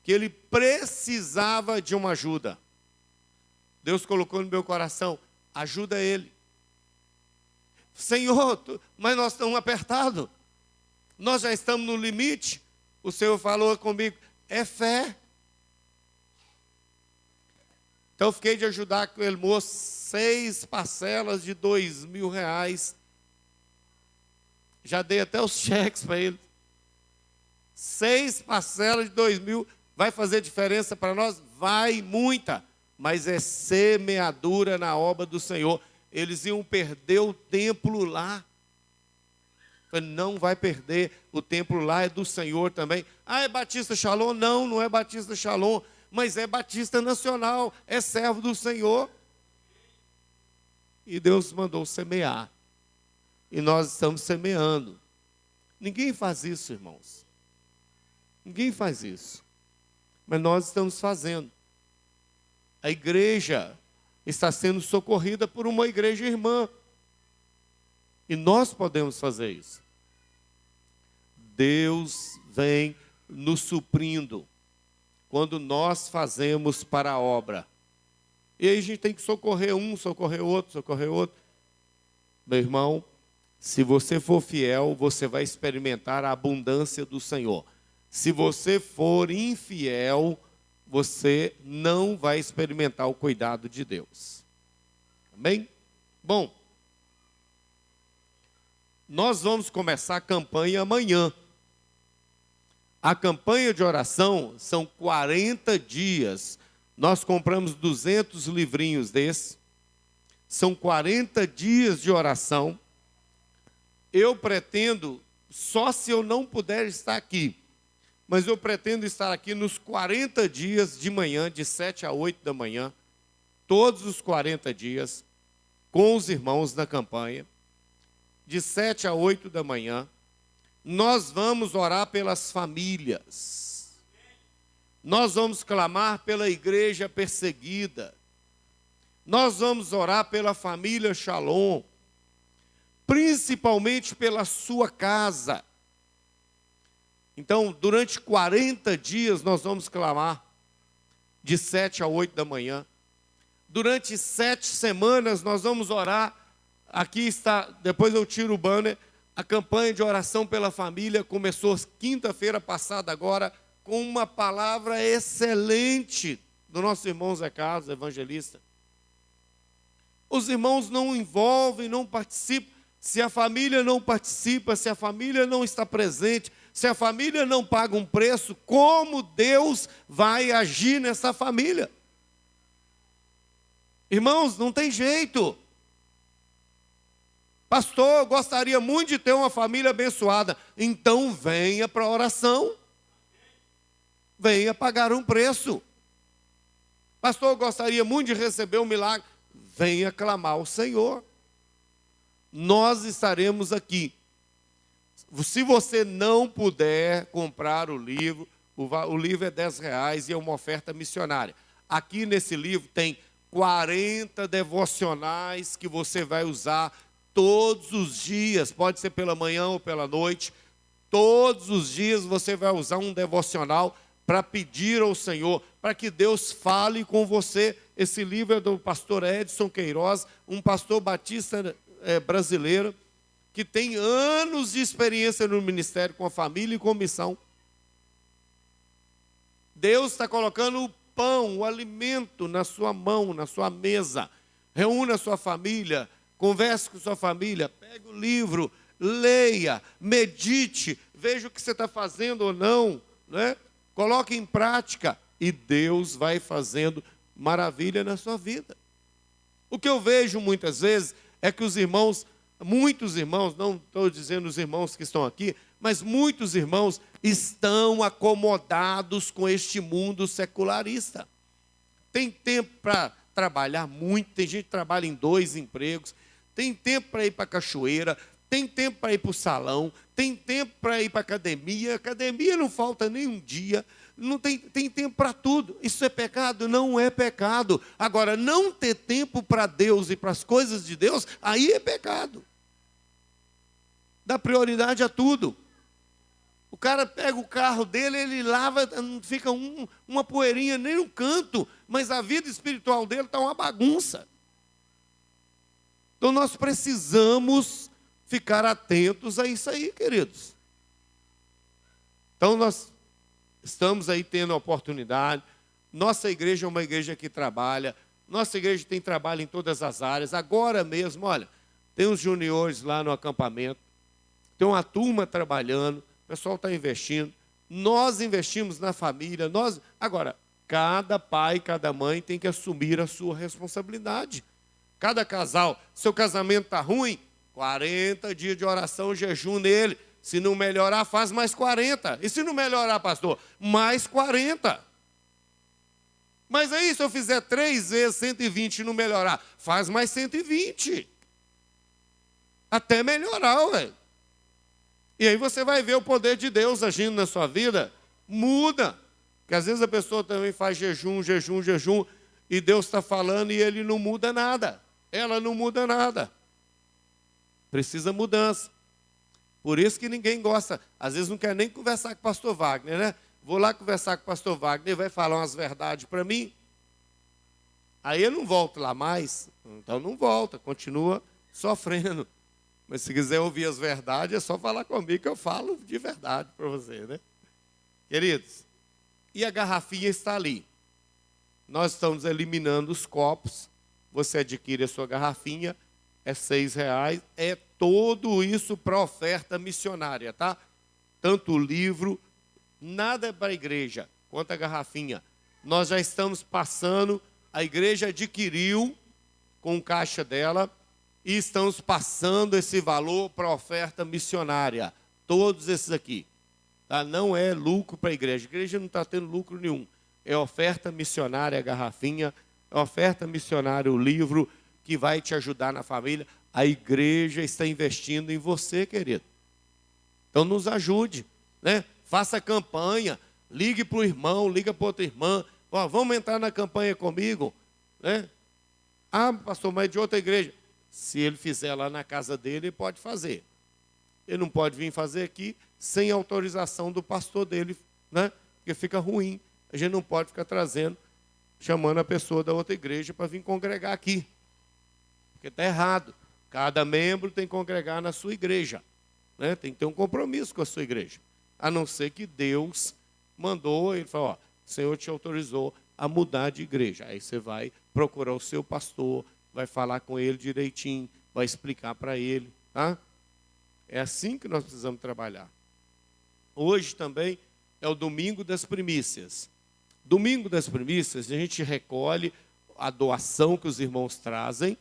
que ele precisava de uma ajuda. Deus colocou no meu coração, ajuda ele. Senhor, mas nós estamos apertados. Nós já estamos no limite. O Senhor falou comigo, é fé. Então eu fiquei de ajudar com ele, moço, 6 parcelas de R$2.000. Já dei até os cheques para ele. 6 parcelas de 2.000. Vai fazer diferença para nós? Vai, muita. Mas é semeadura na obra do Senhor. Eles iam perder o templo lá. Não vai perder, o templo lá é do Senhor também. É Batista Shalom? Não, não é Batista Shalom, mas é Batista Nacional, é servo do Senhor. E Deus mandou semear. E nós estamos semeando. Ninguém faz isso, irmãos. Ninguém faz isso. Mas nós estamos fazendo. A igreja está sendo socorrida por uma igreja irmã. E nós podemos fazer isso. Deus vem nos suprindo quando nós fazemos para a obra. E aí a gente tem que socorrer um, socorrer outro, socorrer outro. Meu irmão, Se você for fiel, você vai experimentar a abundância do Senhor. Se você for infiel, você não vai experimentar o cuidado de Deus. Amém? Bom, nós vamos começar a campanha amanhã. A campanha de oração são 40 dias. Nós compramos 200 livrinhos desses. São 40 dias de oração. Eu pretendo, só se eu não puder estar aqui, mas eu pretendo estar aqui nos 40 dias de manhã, de 7 a 8 da manhã, todos os 40 dias, com os irmãos na campanha, de 7 a 8 da manhã. Nós vamos orar pelas famílias. Nós vamos clamar pela igreja perseguida. Nós vamos orar pela família Shalom, principalmente pela sua casa. Então, durante 40 dias nós vamos clamar, de 7 a 8 da manhã. Durante 7 semanas nós vamos orar. Aqui está, depois eu tiro o banner. A campanha de oração pela família começou quinta-feira passada agora, com uma palavra excelente do nosso irmão Zé Carlos, evangelista. Os irmãos não envolvem, não participam. Se a família não participa, se a família não está presente, se a família não paga um preço, como Deus vai agir nessa família? Irmãos, não tem jeito. Pastor, eu gostaria muito de ter uma família abençoada. Então venha para a oração. Venha pagar um preço. Pastor, eu gostaria muito de receber um milagre. Venha clamar ao Senhor. Nós estaremos aqui. Se você não puder comprar o livro é R$10 e é uma oferta missionária. Aqui nesse livro tem 40 devocionais que você vai usar todos os dias. Pode ser pela manhã ou pela noite. Todos os dias você vai usar um devocional para pedir ao Senhor, para que Deus fale com você. Esse livro é do pastor Edson Queiroz, um pastor batista brasileiro, que tem anos de experiência no ministério com a família e com missão. Deus está colocando o pão, o alimento na sua mão, na sua mesa. Reúna a sua família, converse com sua família, pegue o livro, leia, medite, veja o que você está fazendo ou não, né? Coloque em prática e Deus vai fazendo maravilha na sua vida. O que eu vejo muitas vezes é que os irmãos, muitos irmãos, não estou dizendo os irmãos que estão aqui, mas muitos irmãos estão acomodados com este mundo secularista. Tem tempo para trabalhar muito, tem gente que trabalha em 2 empregos, tem tempo para ir para a cachoeira, tem tempo para ir para o salão, tem tempo para ir para a academia. Academia não falta nem um dia, não tem tempo para tudo. Isso é pecado? Não é pecado. Agora, não ter tempo para Deus e para as coisas de Deus, aí é pecado. Dá prioridade a tudo. O cara pega o carro dele, ele lava, não fica uma poeirinha nem no canto, mas a vida espiritual dele está uma bagunça. Então nós precisamos ficar atentos a isso aí, queridos. Então nós estamos aí tendo a oportunidade. Nossa igreja é uma igreja que trabalha. Nossa igreja tem trabalho em todas as áreas. Agora mesmo, olha, tem os juniores lá no acampamento. Tem uma turma trabalhando. O pessoal está investindo. Nós investimos na família. Agora, cada pai, cada mãe tem que assumir a sua responsabilidade. Cada casal, seu casamento está ruim, 40 dias de oração, jejum nele. Se não melhorar, faz mais 40. E se não melhorar, pastor? Mais 40. Mas aí, se eu fizer 3 vezes 120 e não melhorar, faz mais 120. Até melhorar, ué. E aí você vai ver o poder de Deus agindo na sua vida. Muda. Porque às vezes a pessoa também faz jejum, e Deus está falando e ele não muda nada. Ela não muda nada. Precisa mudança. Por isso que ninguém gosta. Às vezes não quer nem conversar com o pastor Wagner, né? Vou lá conversar com o pastor Wagner, ele vai falar umas verdades para mim. Aí eu não volto lá mais. Então não volta, continua sofrendo. Mas se quiser ouvir as verdades, é só falar comigo que eu falo de verdade para você, né? Queridos, e a garrafinha está ali. Nós estamos eliminando os copos. Você adquire a sua garrafinha, é R$6. É tudo isso para oferta missionária, tá? Tanto o livro, nada é para a igreja, quanto a garrafinha. Nós já estamos passando, a igreja adquiriu com caixa dela e estamos passando esse valor para oferta missionária. Todos esses aqui. Tá? Não é lucro para a igreja não está tendo lucro nenhum. É oferta missionária a garrafinha, é oferta missionária o livro que vai te ajudar na família. A igreja está investindo em você, querido. Então nos ajude, né? Faça campanha, ligue para o irmão, liga para outra irmã. Ó, vamos entrar na campanha comigo, né? Ah, pastor, mas é de outra igreja. Se ele fizer lá na casa dele, ele pode fazer. Ele não pode vir fazer aqui sem autorização do pastor dele, né? Porque fica ruim. A gente não pode ficar trazendo, chamando a pessoa da outra igreja para vir congregar aqui. Porque está errado. Cada membro tem que congregar na sua igreja, né? Tem que ter um compromisso com a sua igreja. A não ser que Deus mandou, ele falou, ó, o Senhor te autorizou a mudar de igreja. Aí você vai procurar o seu pastor, vai falar com ele direitinho, vai explicar para ele, tá? É assim que nós precisamos trabalhar. Hoje também é o domingo das primícias. Domingo das primícias, a gente recolhe a doação que os irmãos trazem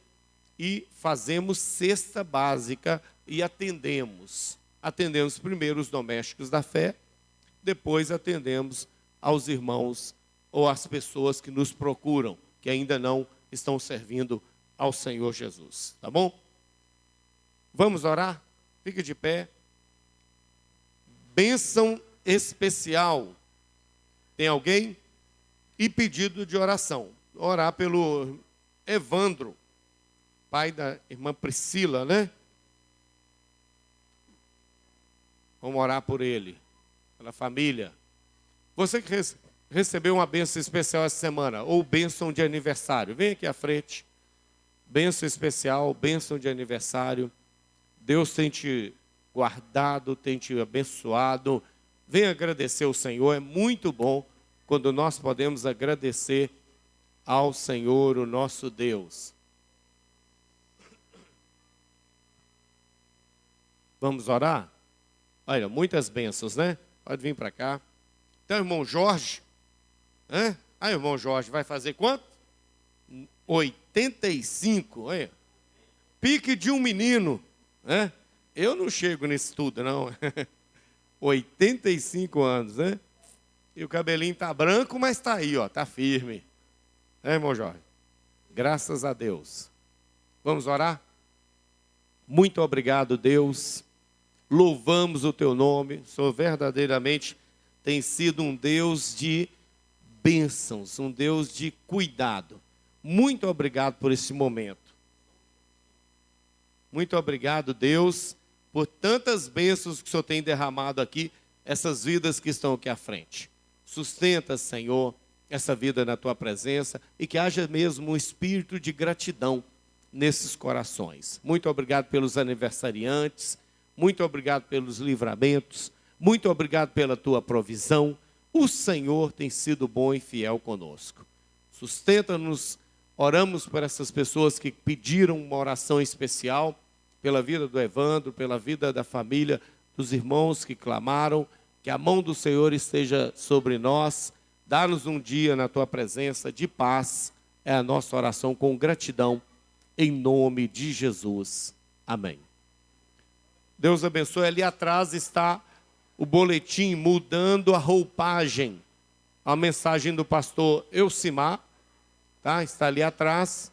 e fazemos cesta básica e atendemos. Atendemos primeiro os domésticos da fé, depois atendemos aos irmãos ou às pessoas que nos procuram, que ainda não estão servindo ao Senhor Jesus. Tá bom? Vamos orar? Fique de pé. Bênção especial. Tem alguém? E pedido de oração. Orar pelo Evandro, pai da irmã Priscila, né? Vamos orar por ele, pela família. Você que recebeu uma bênção especial essa semana, ou bênção de aniversário, vem aqui à frente. Bênção especial, bênção de aniversário. Deus tem te guardado, tem te abençoado. Venha agradecer ao Senhor, é muito bom quando nós podemos agradecer ao Senhor, o nosso Deus. Vamos orar? Olha, muitas bênçãos, né? Pode vir para cá. Então, irmão Jorge, né? Ah, irmão Jorge, vai fazer quanto? 85, olha. Pique de um menino, né? Eu não chego nisso tudo, não. 85 anos, né? E o cabelinho tá branco, mas tá aí, ó, tá firme. É, irmão Jorge? Graças a Deus. Vamos orar? Muito obrigado, Deus. Louvamos o teu nome. O Senhor verdadeiramente tem sido um Deus de bênçãos, um Deus de cuidado. Muito obrigado por esse momento. Muito obrigado, Deus, por tantas bênçãos que o Senhor tem derramado aqui, essas vidas que estão aqui à frente. Sustenta, Senhor, essa vida na tua presença e que haja mesmo um espírito de gratidão nesses corações. Muito obrigado pelos aniversariantes, muito obrigado pelos livramentos, muito obrigado pela tua provisão. O Senhor tem sido bom e fiel conosco. Sustenta-nos, oramos por essas pessoas que pediram uma oração especial, pela vida do Evandro, pela vida da família, dos irmãos que clamaram, que a mão do Senhor esteja sobre nós. Dá-nos um dia na tua presença de paz. É a nossa oração com gratidão, em nome de Jesus. Amém. Deus abençoe. Ali atrás está o boletim mudando a roupagem. A mensagem do pastor Elcimar, tá? Está ali atrás.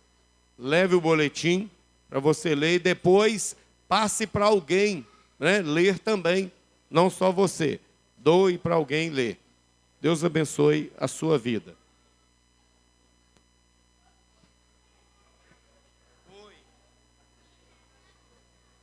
Leve o boletim para você ler e depois passe para alguém, né? Ler também, não só você. Doe para alguém ler. Deus abençoe a sua vida.